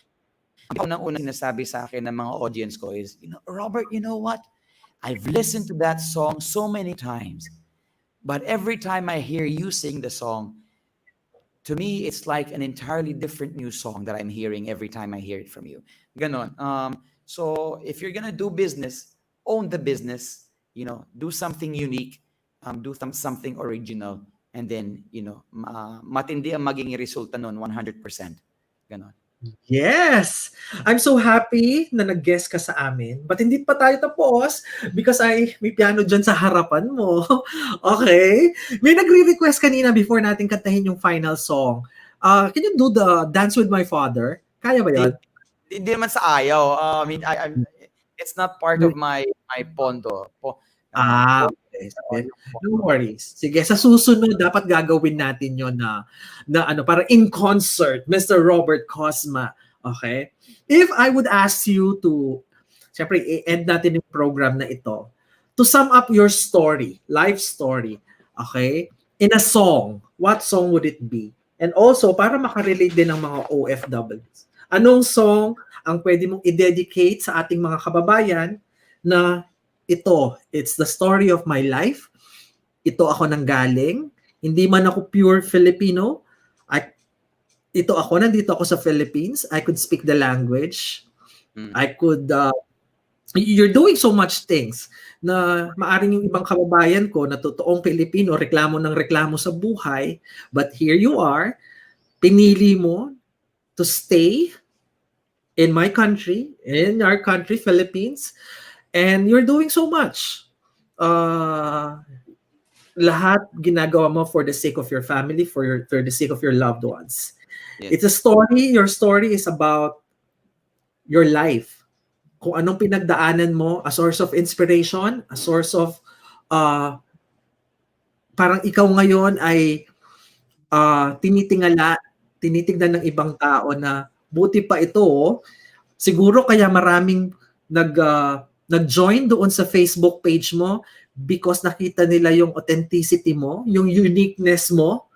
ang unang-unang sinasabi sa akin ng mga audience ko is, Robert, you know what? I've listened to that song so many times, but every time I hear you sing the song, to me, it's like an entirely different new song that I'm hearing every time I hear it from you. Ganon. So if you're gonna do business, own the business. Do something unique. Do something original, and then matindi ang maging resulta nun 100%. Ganon. Yes! I'm so happy na nag-guest ka sa amin. But hindi pa tayo tapos because may piano dyan sa harapan mo. Okay? May nagre-request kanina before natin kantahin yung final song. Can you do the Dance with My Father? Kaya ba Di, yon? di naman sa ayaw. I mean, it's not part of my pondo. Okay. Sige. Yung No pondo. worries. Sige, sa susunod, dapat gagawin natin yon na ano, para in concert, Mr. Robert Cozma. Okay? If I would ask you to, syempre, i-end natin yung program na ito, to sum up your story, life story, okay? In a song, what song would it be? And also, para makarelate din ng mga OFWs, anong song ang pwede mong i-dedicate sa ating mga kababayan na it's the story of my life. Ito ako nang galing. Hindi man ako pure Filipino. Nandito ako sa Philippines. I could speak the language. I could, you're doing so much things na maaring yung ibang kababayan ko na totoong Pilipino, reklamo ng reklamo sa buhay. But here you are, pinili mo to stay in my country, in our country, Philippines, and you're doing so much. Lahat ginagawa mo for the sake of your family, for the sake of your loved ones. Yes. It's a story, your story is about your life. Kung anong pinagdaanan mo, a source of inspiration, a source of, parang ikaw ngayon ay tinitingnan ng ibang tao na buti pa ito, siguro kaya maraming nag-join doon sa Facebook page mo because nakita nila yung authenticity mo, yung uniqueness mo,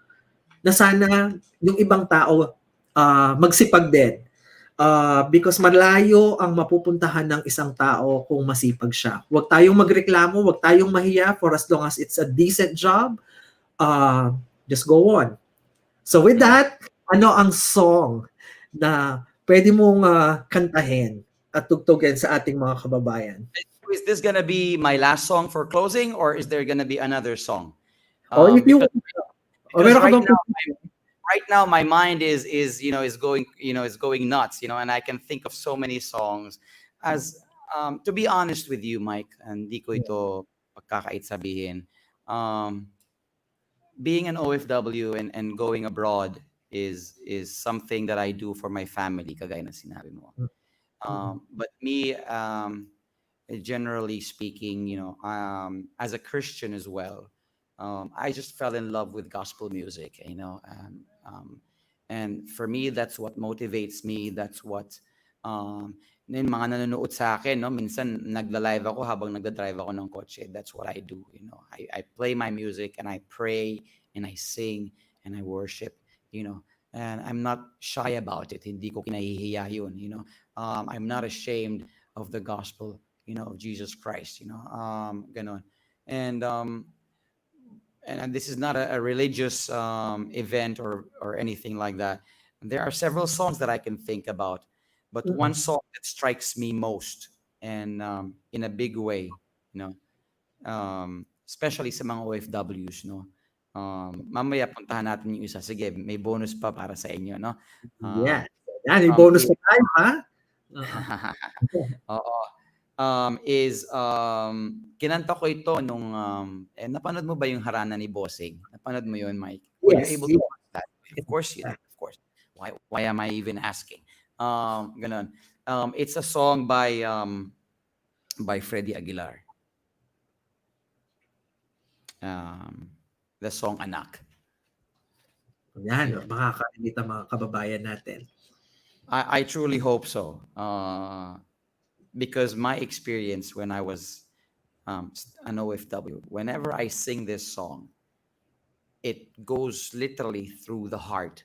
na sana yung ibang tao magsipag din. Because malayo ang mapupuntahan ng isang tao kung masipag siya. Huwag tayong magreklamo, huwag tayong mahiya for as long as it's a decent job. Just go on. So with that, ano ang song na pwede mong kantahin at tugtugin sa ating mga kababayan? Is this gonna be my last song for closing, or is there gonna be another song? Or if you Because meron ka bang right now my mind is going nuts, and I can think of so many songs. As to be honest with you, Mike, and di ko ito pagkakait sabihin, being an OFW and going abroad is something that I do for my family, kagaya ng sinabi mo. But me, generally speaking, as a Christian as well, I just fell in love with gospel music, and for me, that's what motivates me. That's what, mga nanonood sa akin, no? Minsan nagla-live ako habang nagda-drive ako ng kotse. That's what I do, I play my music and I pray and I sing and I worship, and I'm not shy about it. Hindi ko kinahihiya yun, I'm not ashamed of the gospel, of Jesus Christ, ganon. And this is not a religious event or anything like that. There are several songs that I can think about, but one song that strikes me most and in a big way, especially sa mga OFWs, mamaya puntahan natin yung isa. Sige, may bonus pa para sa inyo, no? Yan, may bonus pa tayo, ha? Oo. Kinanta ko ito nung napanood mo ba yung Harana ni Bossing? Napanood mo yun, Mike? Were you able to watch that? Of course you did. Of course. Why am I even asking? Ganon. It's a song by Freddie Aguilar. Um, the song Anak. Yan, Yeah. makaka-relate ang mga kababayan natin. I truly hope so. Because my experience when I was an OFW, whenever I sing this song, it goes literally through the heart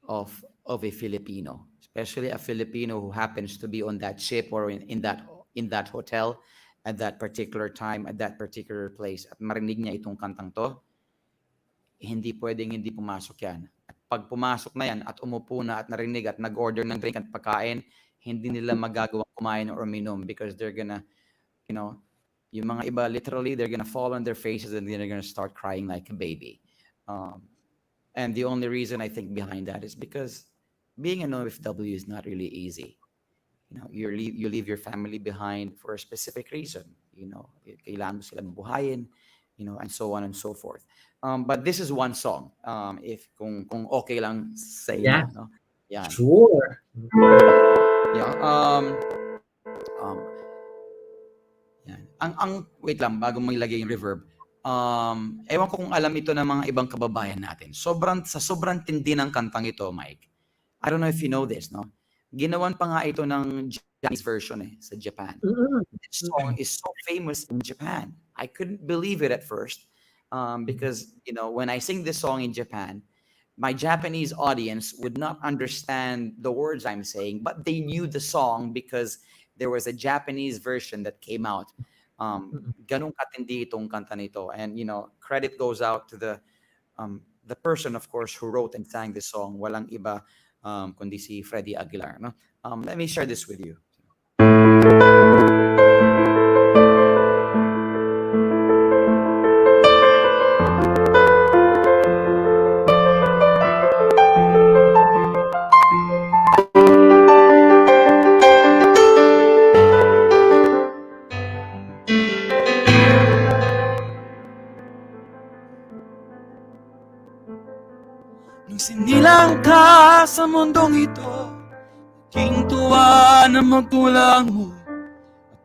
of a Filipino, especially a Filipino who happens to be on that ship or in that hotel at that particular time, at that particular place, at marinig niya itong kantang to, hindi pwedeng hindi pumasok yan. At pag pumasok na yan at umupo na at narinig at nag-order ng drink at pagkain, hindi nila magagawang kumain or uminom because they're gonna, you know, yung mga iba, literally, they're gonna fall on their faces and then they're gonna start crying like a baby. And the only reason I think behind that is because being an OFW is not really easy. You leave your family behind for a specific reason. Kailangan mo silang buhayin, and so on and so forth. But this is one song. If kung okay lang sa inyo, Yeah, no? Yan. sure. Yeah. Yan. Ang wait lang bago mo ilagay yung reverb. Ewan ko kung alam ito ng mga ibang kababayan natin. Sobrang tindi ng kantang ito, Mike. I don't know if you know this, no? Ginawan pa nga ito ng Japanese version sa Japan. This song is so famous in Japan. I couldn't believe it at first because, when I sing this song in Japan, my Japanese audience would not understand the words I'm saying, but they knew the song because there was a Japanese version that came out. Ganun katindi itong kanta nito. And, credit goes out to the person, of course, who wrote and sang this song. Walang iba kundi si Freddie Aguilar. No? Let me share this with you. Nung sinilang ka sa mundong ito, king tuwa ng magulang mo,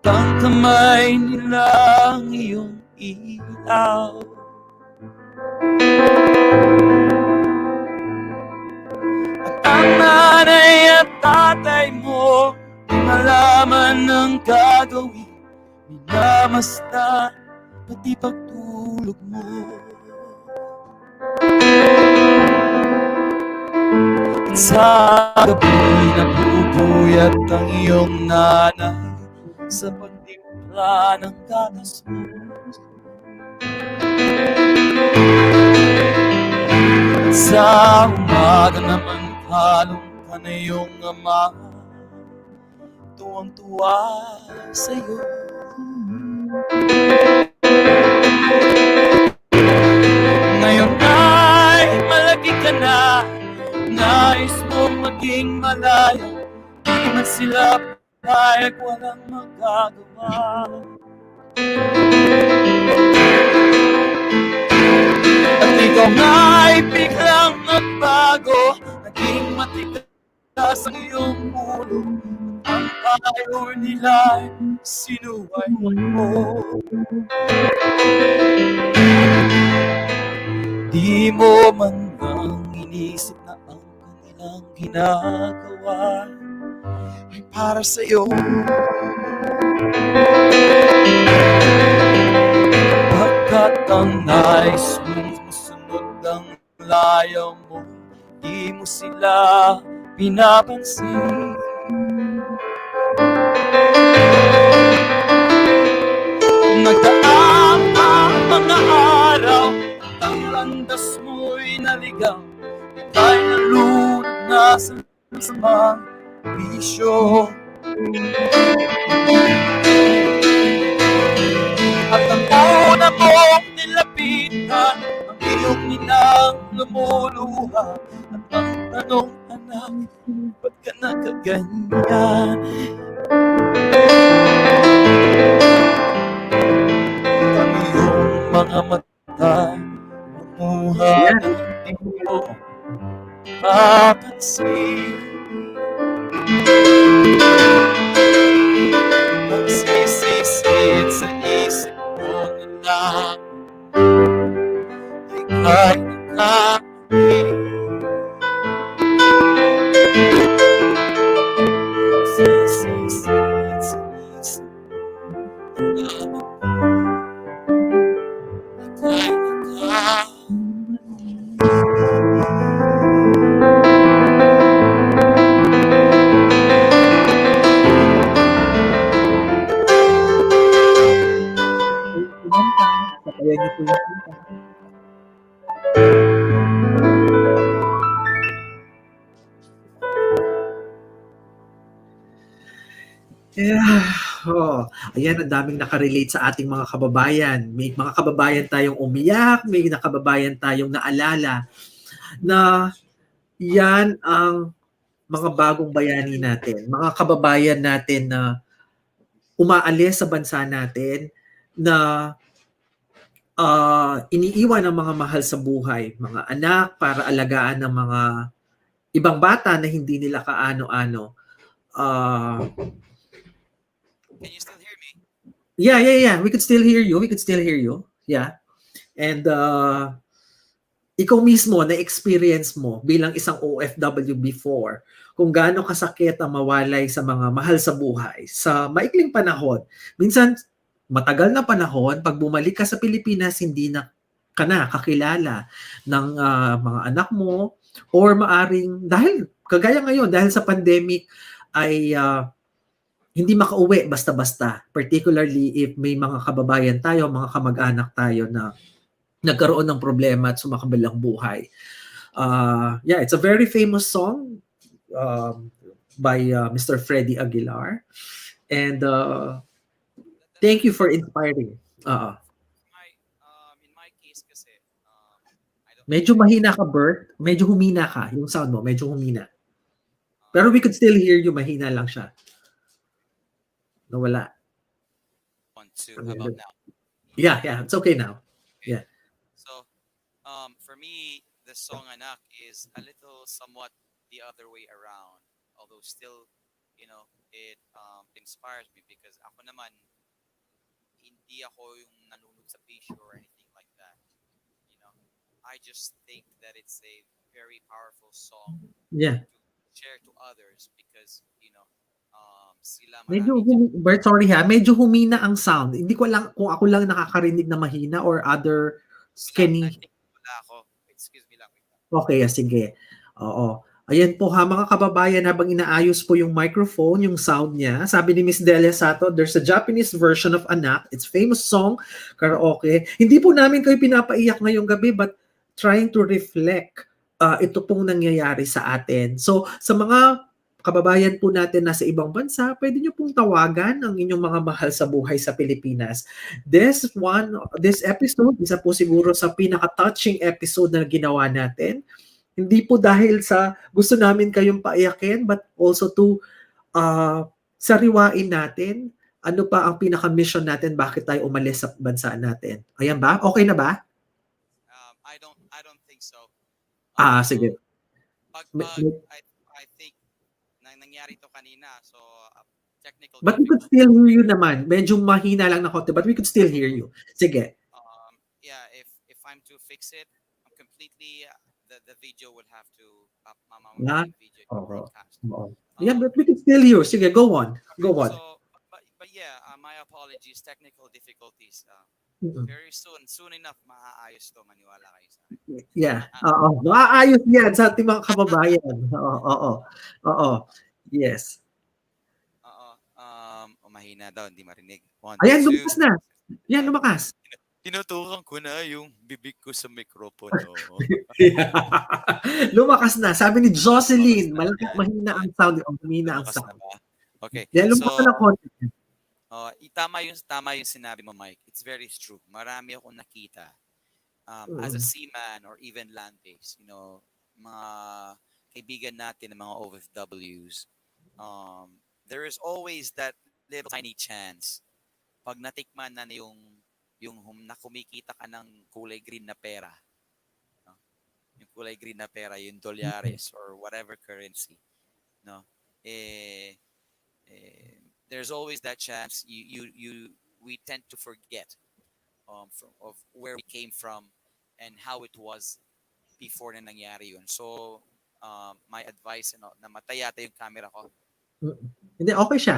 at ang kamay nilang iyong ilaw. At ang nanay at tatay mo, di malaman ng gagawin, minamasta pati pagtulog mo. Sa gabi napupuyat ang iyong nanay sa pagtimpla ng gatas mo. At sa umaga naman halong ka na iyong ama, tuwang-tuwa sa'yo. Ngayon ay malaki ka na, nais mong maging malaya, di man sila payag, walang magagawa. At ikaw nga'y biglang nagbago, naging matigas ang iyong ulo, ang payo nila'y sinuway mo. Di mo man lang inisip na ang kanilang ginagawa ay para sa'yo. Pagkat ang nais mong masunod ang layaw mo, di mo sila pinapansin. Kung nagdaang ang mga araw, ang landas mo'y naligaw, ika'y nalunod na sa masamang bisyo. At ang una mong nilapitan, ang iyong ninang lumuluha, at ang tanong, anak, ba't ka nakaganyan? Ang iyong mga mata lumuha ng hindi mo mapansin. na ika'y nakangiti sisisid-sisid nalaman ika'y Yung kumanta, sabayan niyo po yung kanta. Yeah. Oh, ayan ang daming nakarelate sa ating mga kababayan. May mga kababayan tayong umiyak, may kababayan tayong naalala na yan ang mga bagong bayani natin, mga kababayan natin na umaalis sa bansa natin na iniiwan ang mga mahal sa buhay, mga anak para alagaan ng mga ibang bata na hindi nila kaano-ano. Can you still hear me? Yeah. We could still hear you. We could still hear you. Yeah. And ikaw mismo na-experience mo bilang isang OFW before kung gaano kasakit ang mawalay sa mga mahal sa buhay sa maikling panahon. Minsan, matagal na panahon, pag bumalik ka sa Pilipinas, hindi na ka na kakilala ng mga anak mo or maaring, dahil kagaya ngayon, dahil sa pandemic, ay hindi makauwi basta-basta. Particularly if may mga kababayan tayo, mga kamag-anak tayo na nagkaroon ng problema at sumakabilang buhay. Yeah, it's a very famous song by Mr. Freddie Aguilar. And thank you That's for true. inspiring. My in my case kasi I don't know Medyo if mahina ka, Bert. Medyo humina ka. Yung sound mo, medyo humina. Pero we um could still hear you. Mahina lang siya. Nawala. want to how about now? Yeah. It's okay now. Okay. Yeah. So for me the song Anak is a little somewhat the other way around. Although still, it inspires me because ako naman hindi ako yung nanunod sa bisyo or anything like that. You know, I just think that it's a very powerful song Yeah. to share to others because sila Medyo marami dyan. Bert, sorry ha. Medyo humina ang sound. Hindi ko lang kung ako lang nakakarinig na mahina or other Lang, I skinny. think wala ako. Excuse me lang. Wait lang. Okay, sige. Oo. Ayan po ha, mga kababayan, habang inaayos po yung microphone, yung sound niya. Sabi ni Miss Delia Sato, there's a Japanese version of Anak. It's famous song, karaoke. Hindi po namin kayo pinapaiyak ngayong gabi, but trying to reflect ito pong nangyayari sa atin. So, sa mga kababayan po natin nasa ibang bansa, pwede nyo pong tawagan ang inyong mga mahal sa buhay sa Pilipinas. This episode, isa po siguro sa pinaka-touching episode na ginawa natin. Hindi po dahil sa gusto namin kayong paiyakin, but also to sariwain natin ano pa ang pinaka-mission natin, bakit tayo umalis sa bansa natin. Ayan ba? Okay na ba? I don't think so. Sige. Pag I think nangyari to kanina. So technical But we could still difficulties. hear you naman. Medyo mahina lang na konti, but we could still hear you. Sige. Yeah, if I'm to fix it completely, the video would have to Na? mamamatay yung video Oo. broadcast. Oo. Yeah, but we could still hear. Sige, go on. Go on. So, but yeah, my apologies, technical difficulties. Mm-mm. Very soon enough, maaayos to, maniwala kayo sa akin. Yeah. Oo. Maayos yan sa ating mga kababayan. Oo. Oo. Yes. Mahina daw, hindi marinig. One, Ayan, two. lumakas na. Yan, lumakas. Tinutukan ko na yung bibig ko sa mikropono. Lumakas na. Sabi ni Lumakas Jocelyn, na. malaki, Yan, mahina yan. ang sound. O, mahina ang Lumakas na sound. ba? Okay. Yan, So, lumakas na konti. tama yung sinabi mo, Mike. It's very true. Marami akong nakita as a seaman or even land-based, mga kaibigan natin, mga OFWs, there is always that little tiny chance pag natikman na na kumikita ka ng kulay green na pera, no? Yung kulay green na pera, yung dolyares or whatever currency, no? There's always that chance we tend to forget of where we came from and how it was before na nangyari yun. So, my advice, namatay yata yung camera ko. Mm. Hindi, okay siya.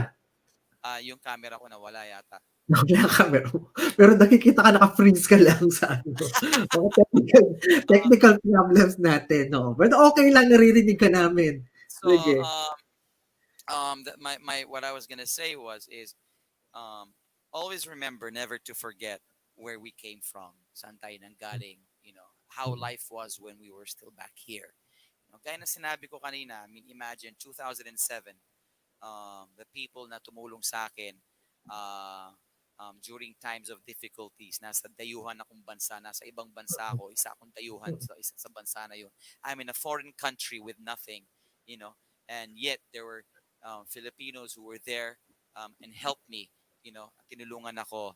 Yung camera ko nawala yata. Kaya camera mo. Pero nakikita ka, naka-freeze ka lang sa ano. Mga technical, Uh, technical problems natin, no? But okay lang, naririnig ka namin. so, Sige. my what I was gonna say is um, always remember never to forget where we came from, saan tayo nanggaling, how life was when we were still back here. Gaya na sinabi ko kanina, I mean, imagine 2007, the people na tumulong sa akin uh, during times of difficulties. Nasa dayuhan akong bansa, nasa ibang bansa ako, isa akong dayuhan sa isa sa bansa na yun. I'm in a foreign country with nothing, you know, and yet there were Filipinos who were there and helped me, tinulungan ako,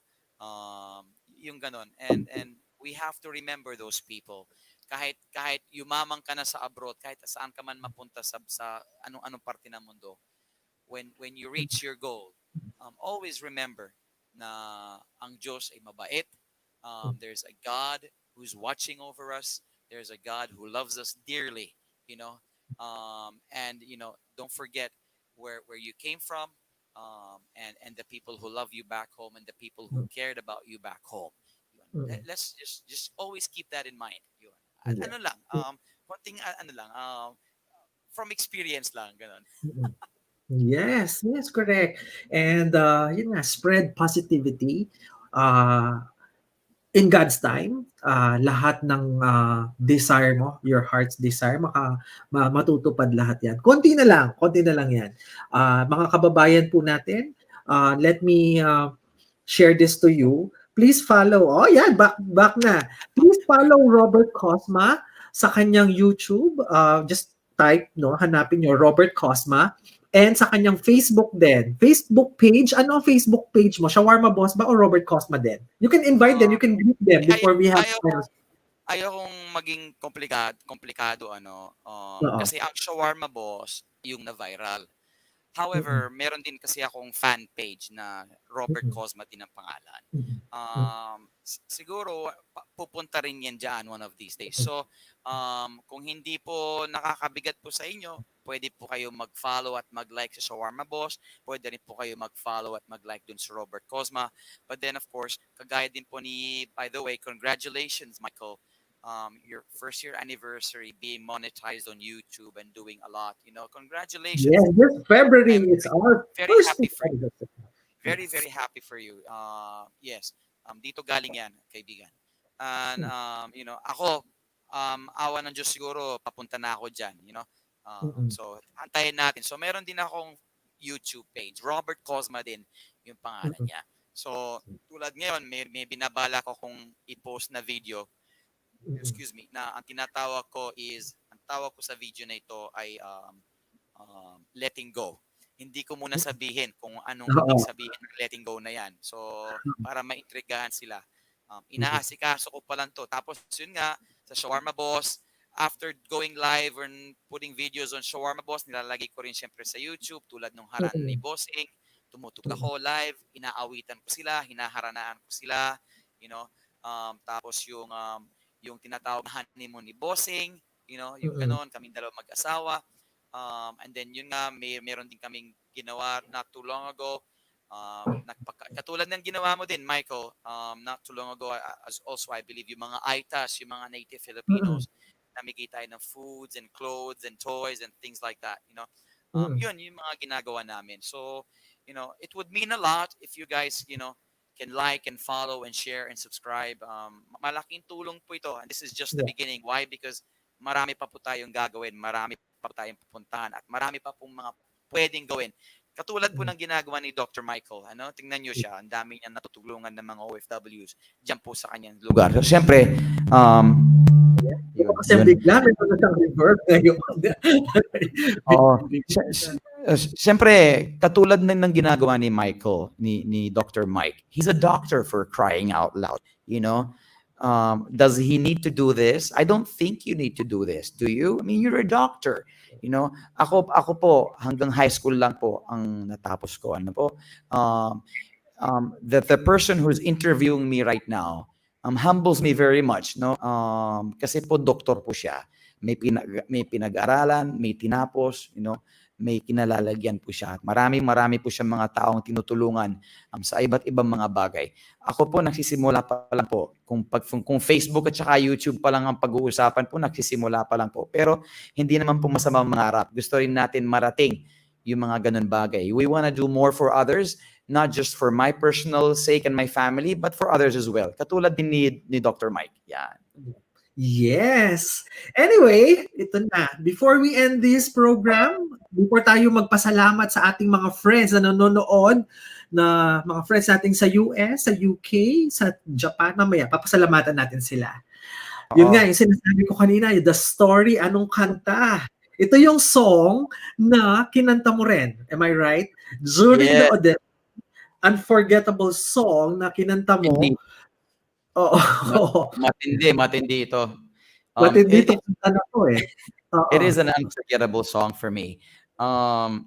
yung ganon. And we have to remember those people. Kahit yumamang ka na sa abroad, kahit saan ka man mapunta sa anong parte ng mundo, when you reach your goal, always remember na ang Diyos ay mabait. There's a God who's watching over us. There's a God who loves us dearly, you know. And don't forget where you came from, and the people who love you back home and the people who cared about you back home. Yun. Mm. Let's just always keep that in mind. Yun. Yeah. Ano lang, konting ano lang, from experience lang, ganun. Mm. Yes, yes, correct. And yun nga, spread positivity. Uh, in God's time, lahat ng desire mo, your heart's desire, matutupad lahat yan. Konti na lang yan. Mga kababayan po natin, let me share this to you. Please follow. Oh, yeah, back na. Please follow Robert Cozma sa kanyang YouTube. Just type, no, hanapin nyo Robert Cozma. And sa kanyang Facebook din. Facebook page. Ano ang Facebook page mo? Shawarma Boss ba o Robert Cozma din? You can invite them. Um, You can greet them ay, before we have ayaw ko finals. ayaw kong maging komplikado Oo. kasi ang Shawarma Boss yung na viral. Mm-mm. However, meron din kasi akong fan page na Robert Mm-mm. Cozma din ang pangalan. Mm-mm. Siguro pupunta rin yan dyan one of these days. So, kung hindi po nakakabigat po sa inyo, pwede po kayo mag-follow at mag-like sa Shawarma Boss. Pwede rin po kayo mag-follow at mag-like dun sa Robert Cozma. But then, of course, kagaya din po by the way, congratulations, Michael. Your first year anniversary being monetized on YouTube and doing a lot. Yeah, Congratulations. this February I'm is our very first happy for you. anniversary. Very, Yes. very happy for you. Yes. Dito galing yan, kaibigan. And, ako, awa ng Diyos siguro, papunta na ako dyan. Mm-mm. So, antayin natin. So, meron din akong YouTube page. Robert Cozma din yung pangalan Mm-mm. niya. So, tulad ngayon, may binabala ko kung i-post na video, Mm-mm. excuse me, na ang tawag ko sa video na ito ay letting go. Hindi ko muna sabihin kung anong ibig Oo. sabihin ng letting go na yan. So, para maintrigahan sila. Mm-mm. Inaasikaso ko pa lang to. Tapos, yun nga, sa Shawarma Boss, after going live and putting videos on Shawarma Boss, nilalagay ko rin syempre sa YouTube, tulad nung harana ni Mm-mm. Bossing. Tumutugtog ako live, inaawitan ko sila, hinaharanaan ko sila, you know. Tapos yung tinatawag na honeymoon ni Bossing, yung Mm-mm. ganon, kaming dalawa mag-asawa. And then yun nga, meron din kaming ginawa not too long ago. Katulad ng ginawa mo din, Michael, not too long ago, as also I believe yung mga ITAS, yung mga native Mm-mm. Filipinos, namigay tayo ng foods and clothes and toys and things like that. Mm-mm. Yun yung mga ginagawa namin. So, it would mean a lot if you guys, can like and follow and share and subscribe. Malaking tulong po ito. And this is just the Yeah. beginning. Why? Because marami pa po tayong gagawin, marami pa po tayong pupuntahan, at marami pa pong mga pwedeng gawin. Katulad po Mm-mm. ng ginagawa ni Dr. Michael. Tingnan nyo siya. Ang dami niya natutulungan ng mga OFWs diyan po sa kanyang lugar. So, siyempre, Ito yun, kasi yun. bigla, meron na siyang reverb ngayon. Oo. Bigla. Siyempre, katulad ng ginagawa ni Michael, ni Dr. Mike, he's a doctor for crying out loud, you know? Does he need to do this? I don't think you need to do this. Do you? I mean, you're a doctor. Ako po, hanggang high school lang po ang natapos ko. Ano po? the person who's interviewing me right now humbles me very much, no? Kasi po doktor po siya. May pinag-aralan, may tinapos, may kinalalagyan po siya. At marami po siyang mga taong tinutulungan sa iba't ibang mga bagay. Ako po nagsisimula pa lang po. Kung Facebook at saka YouTube pa lang ang pag-uusapan po, nagsisimula pa lang po. Pero hindi naman po masama mangarap. Gusto rin natin marating yung mga ganun bagay. We wanna do more for others, not just for my personal sake and my family, but for others as well. Katulad din ni Dr. Mike. Yan. Yes. Anyway, ito na. Before we end this program, before tayo magpasalamat sa ating mga friends na nanonood, na mga friends natin sa US, sa UK, sa Japan, mamaya, papasalamatan natin sila. Yun nga, yung sinasabi ko kanina, The Story, anong kanta? Ito yung song na kinanta mo rin. Am I right? During the audition, unforgettable song na kinanta mo. Hindi. Matindi ito. Matindi ito kanta na to eh. It is an unforgettable song for me.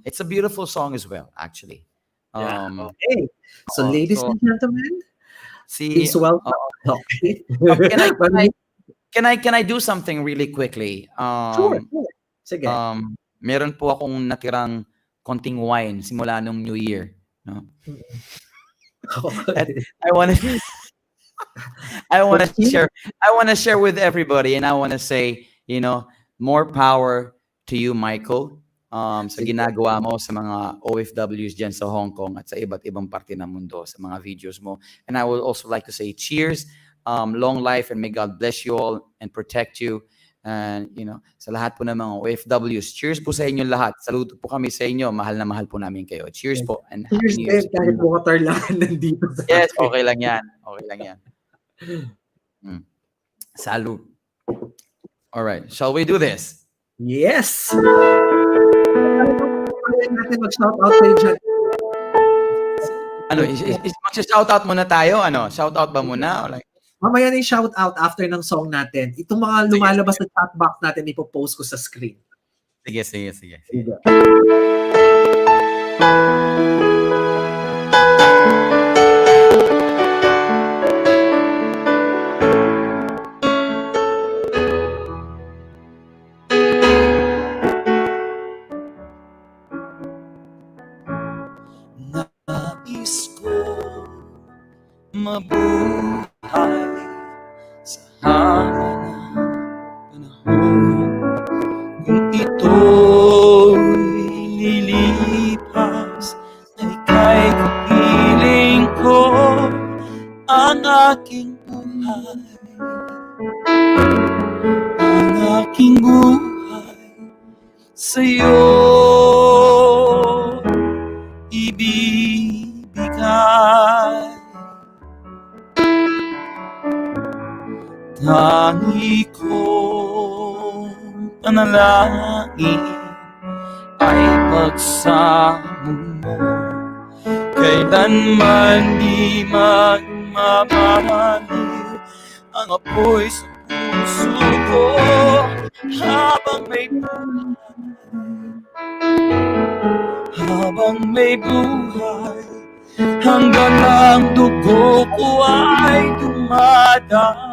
It's a beautiful song as well, actually. Okay. So, ladies and gentlemen, please welcome. Okay. Can I do something really quickly? Sure. Sige. Meron po akong natirang konting wine simula nung New Year, no? Okay. I want to share with everybody, and I want to say, more power to you, Michael. Sa ginagawa mo sa mga OFWs dyan sa Hong Kong at sa iba't ibang parte ng mundo sa mga videos mo. And I would also like to say cheers, long life, and may God bless you all and protect you. And, sa lahat po ng mga OFWs, cheers po sa inyo lahat. Saludo po kami sa inyo. Mahal na mahal po namin kayo. Cheers po. And cheers Happy New Year. Kahit water lang nandito sa Yes, okay lang yan. Okay lang yan. Salud. All right. Shall we do this? Yes. Natin mag-shoutout kayo dyan. Mag-shoutout muna tayo? Shoutout ba muna? Or like... Mamaya na yung shoutout after ng song natin. Itong mga lumalabas na chat box natin, ipopost ko sa screen. Sige. Nais ko mabuhay sa haba ng panahon. Kung ito'y lilipas, ay ika'y kapiling ko ang aking buhay. Ang aking buhay sa'yo ibibigay. Tangi kong panalangin ay pagsamo mo, kailanman di magmamahal ang apoy sa puso ko habang may buhay, hanggang ang dugo ko ay dumadaloy.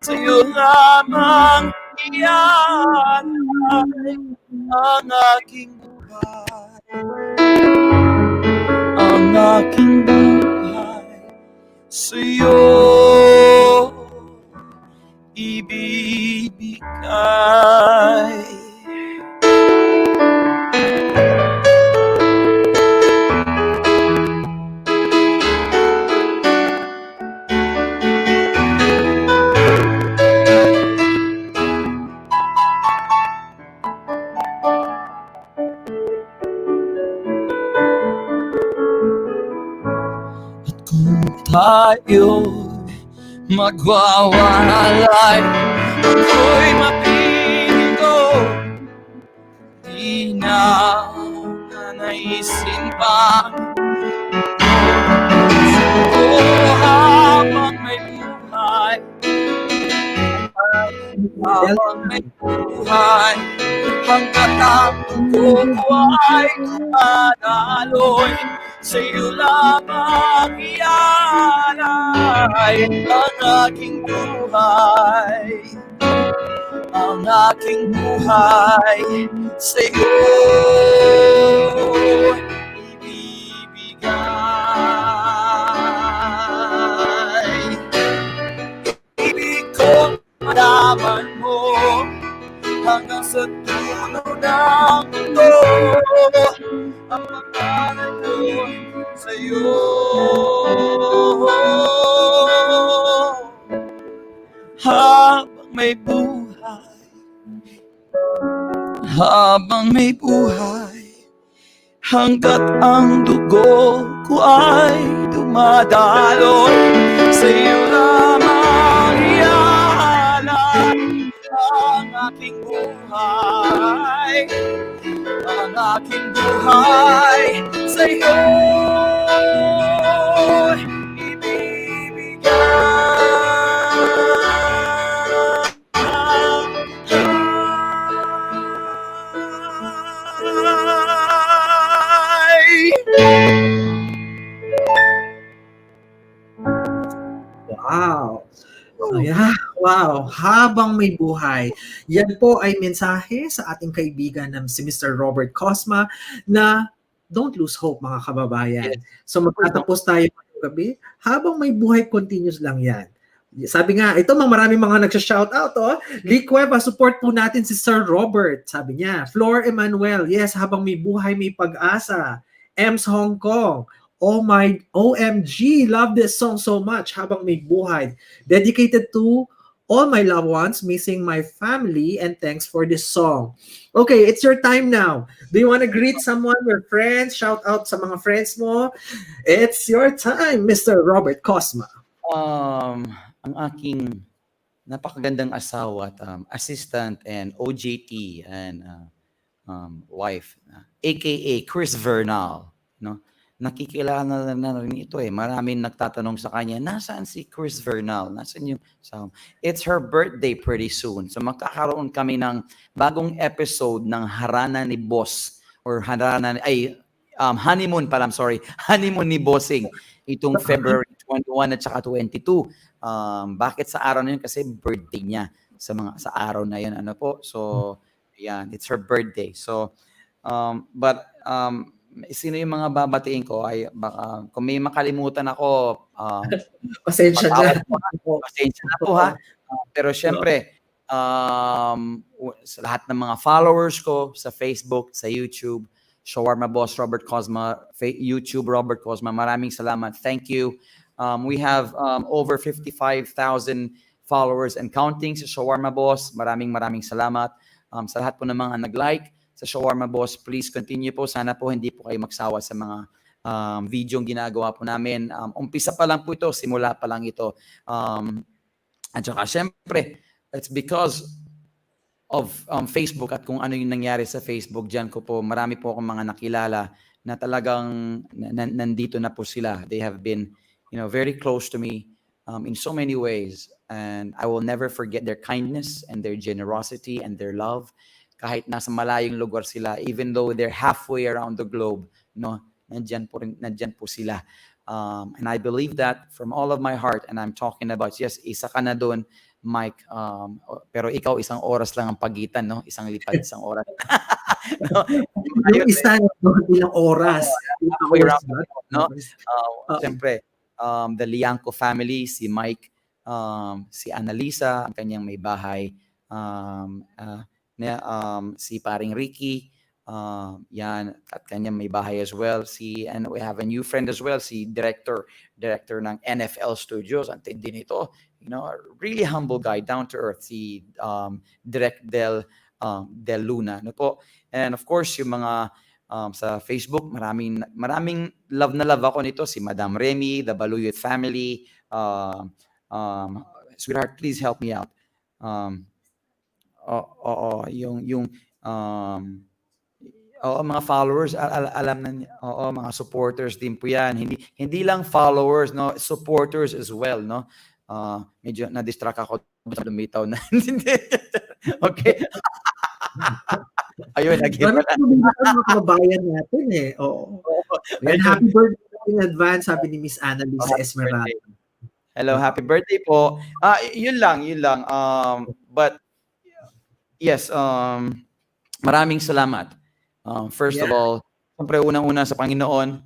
Sa'yo lamang iyan ang aking buhay, ang aking buhay sa'yo ibibigay. Tayo magwawalay, ako'y mapiling ko, di na nanaisin pa. Gusto habang may buhay, hanggat ang dugo ko ay dumadaloy. sa'yo lamang ialay ang aking buhay, ang aking buhay sa'yo ibibigay. Ibig ko malaman mo hanggang sa dulo ng mundo ang pangalan ko sa'yo. Habang may buhay, habang may buhay, hanggat ang dugo ko ay dumadaloy, sa'yo lamang iaalay ang aking buhay, ang aking buhay sa'yo ibibigay. Wow. Ayan, wow. Habang may buhay. Yan po ay mensahe sa ating kaibigan na si Mr. Robert Cozma na don't lose hope, mga kababayan. Yes. So magtatapos tayo ngayong gabi. Habang may buhay, continuous lang yan. Sabi nga, ito maraming mga nagsha-shoutout. Oh. Lee Cueva, support po natin si Sir Robert. Sabi niya, Flor Emmanuel, yes, habang may buhay, may pag-asa. Ems Hong Kong, oh my, OMG, love this song so much. Habang may buhay. Dedicated to all my loved ones, missing my family, and thanks for this song. Okay, it's your time now. Do you want to greet someone, your friends? Shout out sa mga friends mo. It's your time, Mr. Robert Cozma. Ang aking napakagandang asawa at assistant and OJT and wife, aka Chris Vernal, no? Nakikilala na rin ito eh. Maraming nagtatanong sa kanya, nasaan si Chris Vernal? Nasaan yung sound? It's her birthday pretty soon. So magkakaroon kami ng bagong episode ng Harana ni Boss or honeymoon pala, I'm sorry. Honeymoon ni Bossing itong February 21 at saka 22. Bakit sa araw na yun? Kasi birthday niya sa araw na yun. Ano po? So, yan. It's her birthday. So, sino yung mga babatiin ko ay baka kung may makalimutan ako, Pasensya na. Pasensya na po ha. Pero syempre, sa lahat ng mga followers ko sa Facebook, sa YouTube, Shawarmaboss Robert Cozma, YouTube Robert Cozma, maraming salamat. Thank you. We have over 55,000 followers and counting sa Shawarmaboss. Maraming salamat. Sa lahat po ng mga nag-like sa Shawarmaboss, please continue po. Sana po hindi po kayo magsawa sa mga video ginagawa po namin. Umpisa pa lang po ito, simula pa lang ito. At saka syempre, it's because of Facebook at kung ano yung nangyari sa Facebook. Diyan ko po, marami po akong mga nakilala na talagang nandito na po sila. They have been, very close to me in so many ways. And I will never forget their kindness and their generosity and their love. Kahit nasa malayong lugar sila, even though they're halfway around the globe, nandyan po sila. And I believe that from all of my heart. And I'm talking about, yes, isa ka na doon, Mike, pero ikaw isang oras lang ang pagitan, no? Isang lipad, isang oras. No? Yung isa ilang oras. No? Siyempre, the Liangco family, si Mike, si Annalisa, ang kanyang may bahay, si paring Ricky, yan, at kanyang may bahay as well. And we have a new friend as well, si director ng NFL Studios. Ang tindi nito, really humble guy, down to earth, si Direct Del Luna. Ano po? And of course, yung mga sa Facebook, maraming love na love ako nito. Si Madam Remy, the Baluyot family. Sweetheart, please help me out. Mga followers, alam na niya. Mga supporters din po yan. Hindi lang followers, no, supporters as well, no. Medyo na-distract ako, lumitaw na. Okay. Ayun, lagi Marami pala. pong bibigyan mga kababayan natin, eh, oo. Oo, Ayan, ayun. happy birthday in advance sabi ni Miss Oh, Annalisa happy Esmeralda. birthday. Hello, happy Oo. birthday po. Yun lang, yun lang. But yes, maraming salamat. First of Yeah. all, siyempre unang-una sa Panginoon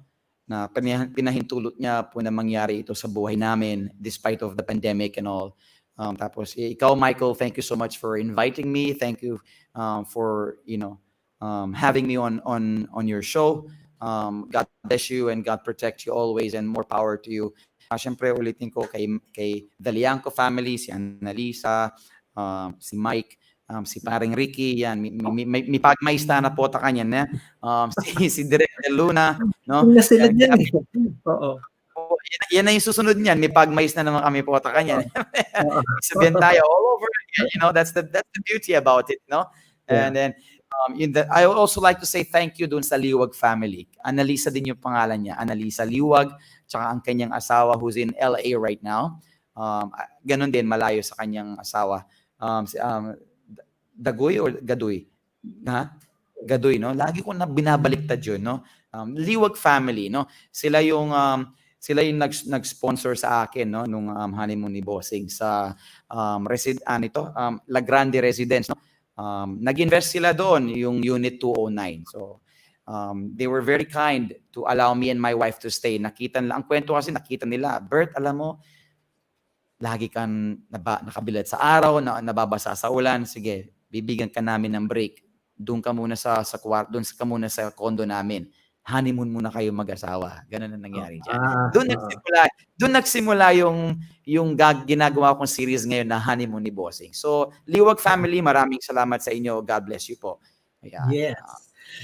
na pinahintulot niya po na mangyari ito sa buhay namin despite of the pandemic and all. Tapos ikaw, Michael, thank you so much for inviting me. Thank you for having me on your show. God bless you and God protect you always and more power to you. Siyempre ulitin ko kay Dalianco family, si Annalisa, si Mike, si paring Ricky, yan, may pagmaista na po ta kanyan, na si Direk de Luna, no? Na sila Yan, diyan, kaya eh. Oo. po, yan na yung susunod niyan, may pagmais na naman kami po ta Oo. kanyan. Oo. Isabihan tayo all over again, that's the beauty about it, no? Yeah. And then, I would also like to say thank you dun sa Liwag family. Annalisa din yung pangalan niya, Annalisa Liwag, tsaka ang kanyang asawa who's in LA right now. Ganun din, malayo sa kanyang asawa. Dagoy or Gadoy? Ha? Gadoy, no? Lagi ko na binabaliktad yun, no? Liwag family, no? Sila yung nag-sponsor sa akin, no, nung honeymoon ni Bossing sa La Grande Residence, no? Nag-invest sila doon, yung Unit 209. So, they were very kind to allow me and my wife to stay. Ang kwento kasi nakita nila, Bert, alam mo, lagi kang nakabilad sa araw, nababasa sa ulan, sige, bibigyan ka namin ng break. Doon ka muna sa kwarto, doon ka muna sa condo namin. Honeymoon muna kayo mag-asawa. Ganun ang nangyari diyan. Oo. Doon nagsimula yung ginagawa kong series ngayon na Honeymoon ni Bossing. So, Liwag family, maraming salamat sa inyo. God bless you po. Ayan. Yes.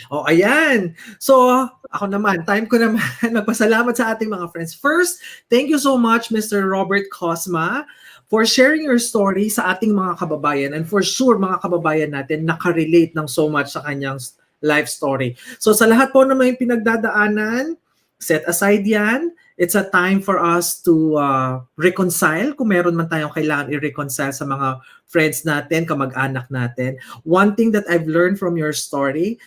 Oh, ayan. So, ako naman, time ko naman magpasalamat sa ating mga friends. First, thank you so much, Mr. Robert Cozma, for sharing your story sa ating mga kababayan. And for sure, mga kababayan natin, nakarelate ng so much sa kanyang life story. So, sa lahat po naman yung pinagdadaanan, set aside yan. It's a time for us to reconcile kung meron man tayong kailangan i-reconcile sa mga friends natin, kamag-anak natin. One thing that I've learned from your story,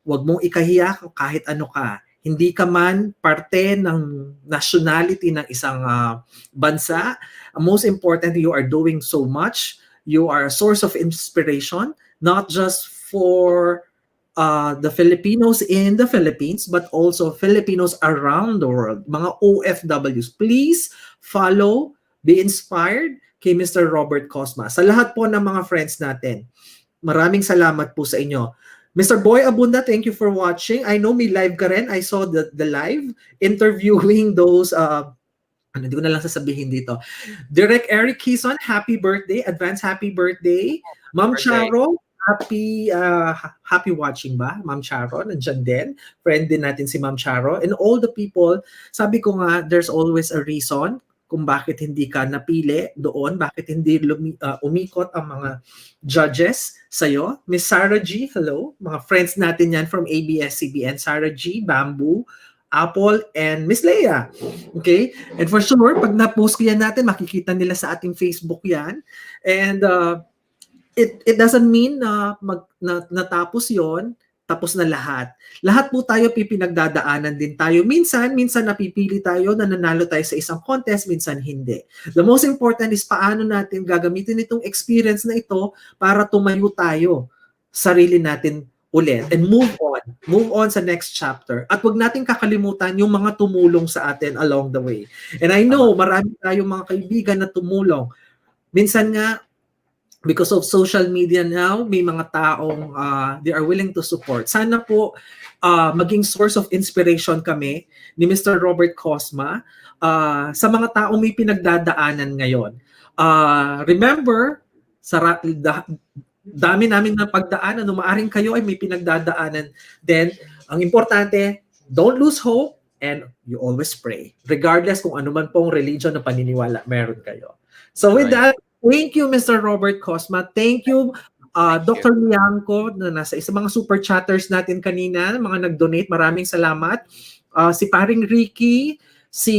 wag mong ikahiya kahit ano ka. Hindi ka man parte ng nationality ng isang bansa. Most important, you are doing so much. You are a source of inspiration, not just for the Filipinos in the Philippines, but also Filipinos around the world. Mga OFWs, please follow, be inspired kay Mr. Robert Cozma. Sa lahat po ng mga friends natin, maraming salamat po sa inyo. Mr. Boy Abunda, thank you for watching. I know may live ka rin. I saw the live interviewing those, hindi ko na lang sasabihin dito. Direct Eric Kison, happy birthday. Advance happy birthday. Ma'am Birthday. Charo, happy watching ba? Ma'am Charo, nandyan din. Friend din natin si Ma'am Charo. And all the people, sabi ko nga, there's always a reason kung bakit hindi ka napili doon, bakit hindi umikot ang mga judges sa'yo. Miss Sarah G, hello. Mga friends natin yan from ABS-CBN. Sarah G, Bamboo, Apple, and Miss Leia. Okay? And for sure, pag na-post ko yan natin, makikita nila sa ating Facebook yan. And it doesn't mean na natapos yon, tapos na lahat. Lahat po tayo pipinagdadaanan din tayo. Minsan napipili tayo, nananalo tayo sa isang contest, minsan hindi. The most important is paano natin gagamitin itong experience na ito para tumayo tayo sarili natin ulit and move on. Move on sa next chapter. At wag natin kakalimutan yung mga tumulong sa atin along the way. And I know marami tayong mga kaibigan na tumulong. Minsan nga, because of social media now, may mga taong they are willing to support. Sana po maging source of inspiration kami ni Mr. Robert Cozma sa mga taong may pinagdadaanan ngayon. Remember, dami namin na pagdaanan, maaring kayo ay may pinagdadaanan. Then, ang importante, don't lose hope and you always pray. Regardless kung ano man pong religion na paniniwala meron kayo. So with that, thank you, Mr. Robert Cozma. Thank you, Dr. Liangco, na nasa isa mga super chatters natin kanina, mga nag-donate. Maraming salamat. Si Paring Ricky, si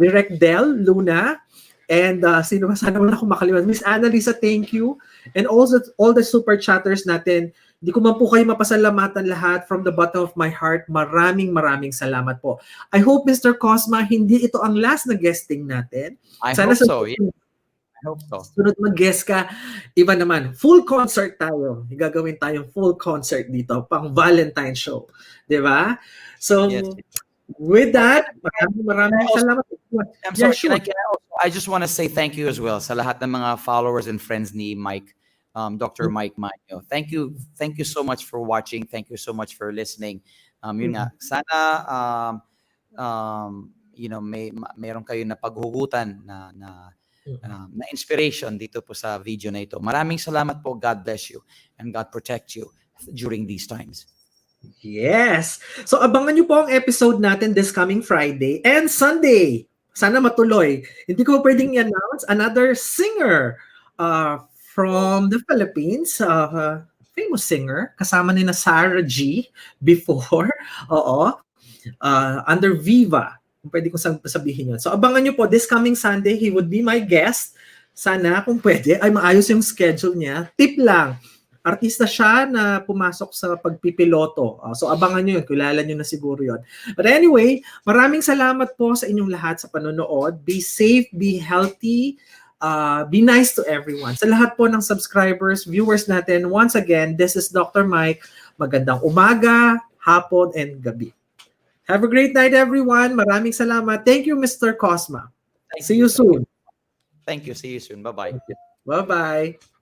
Direct Del Luna, And sino ba, sana wala akong makalimutan. Miss Annalisa, thank you. And also all the super chatters natin. Hindi ko man po kayo mapasalamatan lahat from the bottom of my heart. Maraming salamat po. I hope, Mr. Cozma, hindi ito ang last na guesting natin. I Sana hope sa so. Yeah, I hope so. sunod mag-guest ka, iba naman, full concert tayo. Gagawin tayong full concert dito, pang Valentine show. Di ba? So, Yes. with Oh, that, can I maraming also, salamat. I'm Yeah, sorry, sure. I just want to say thank you as well sa lahat ng mga followers and friends ni Mike, Dr. Mike Manyo. Thank you so much for watching. Thank you so much for listening. Yun nga, sana mayroon kayo na paghugutan na inspiration dito po sa video na ito. Maraming salamat po. God bless you and God protect you during these times. Yes. So abangan nyo po ang episode natin this coming Friday and Sunday. Sana matuloy. Hindi ko pwedeng i-announce another singer from the Philippines, famous singer, kasama ni na Sarah G before. Oo. Under Viva. Kung pwede kong sabihin yun. So abangan nyo po, this coming Sunday, he would be my guest. Sana kung pwede, ay maayos yung schedule niya. Tip lang, artista siya na pumasok sa pagpipiloto. So abangan nyo yun, kilala nyo na siguro yun. But anyway, maraming salamat po sa inyong lahat sa panonood. Be safe, be healthy, be nice to everyone. Sa lahat po ng subscribers, viewers natin, once again, this is Dr. Mike. Magandang umaga, hapon, and gabi. Have a great night, everyone. Maraming salamat. Thank you, Mr. Cozma. See you soon. Thank you. See you soon. Bye-bye. Bye-bye.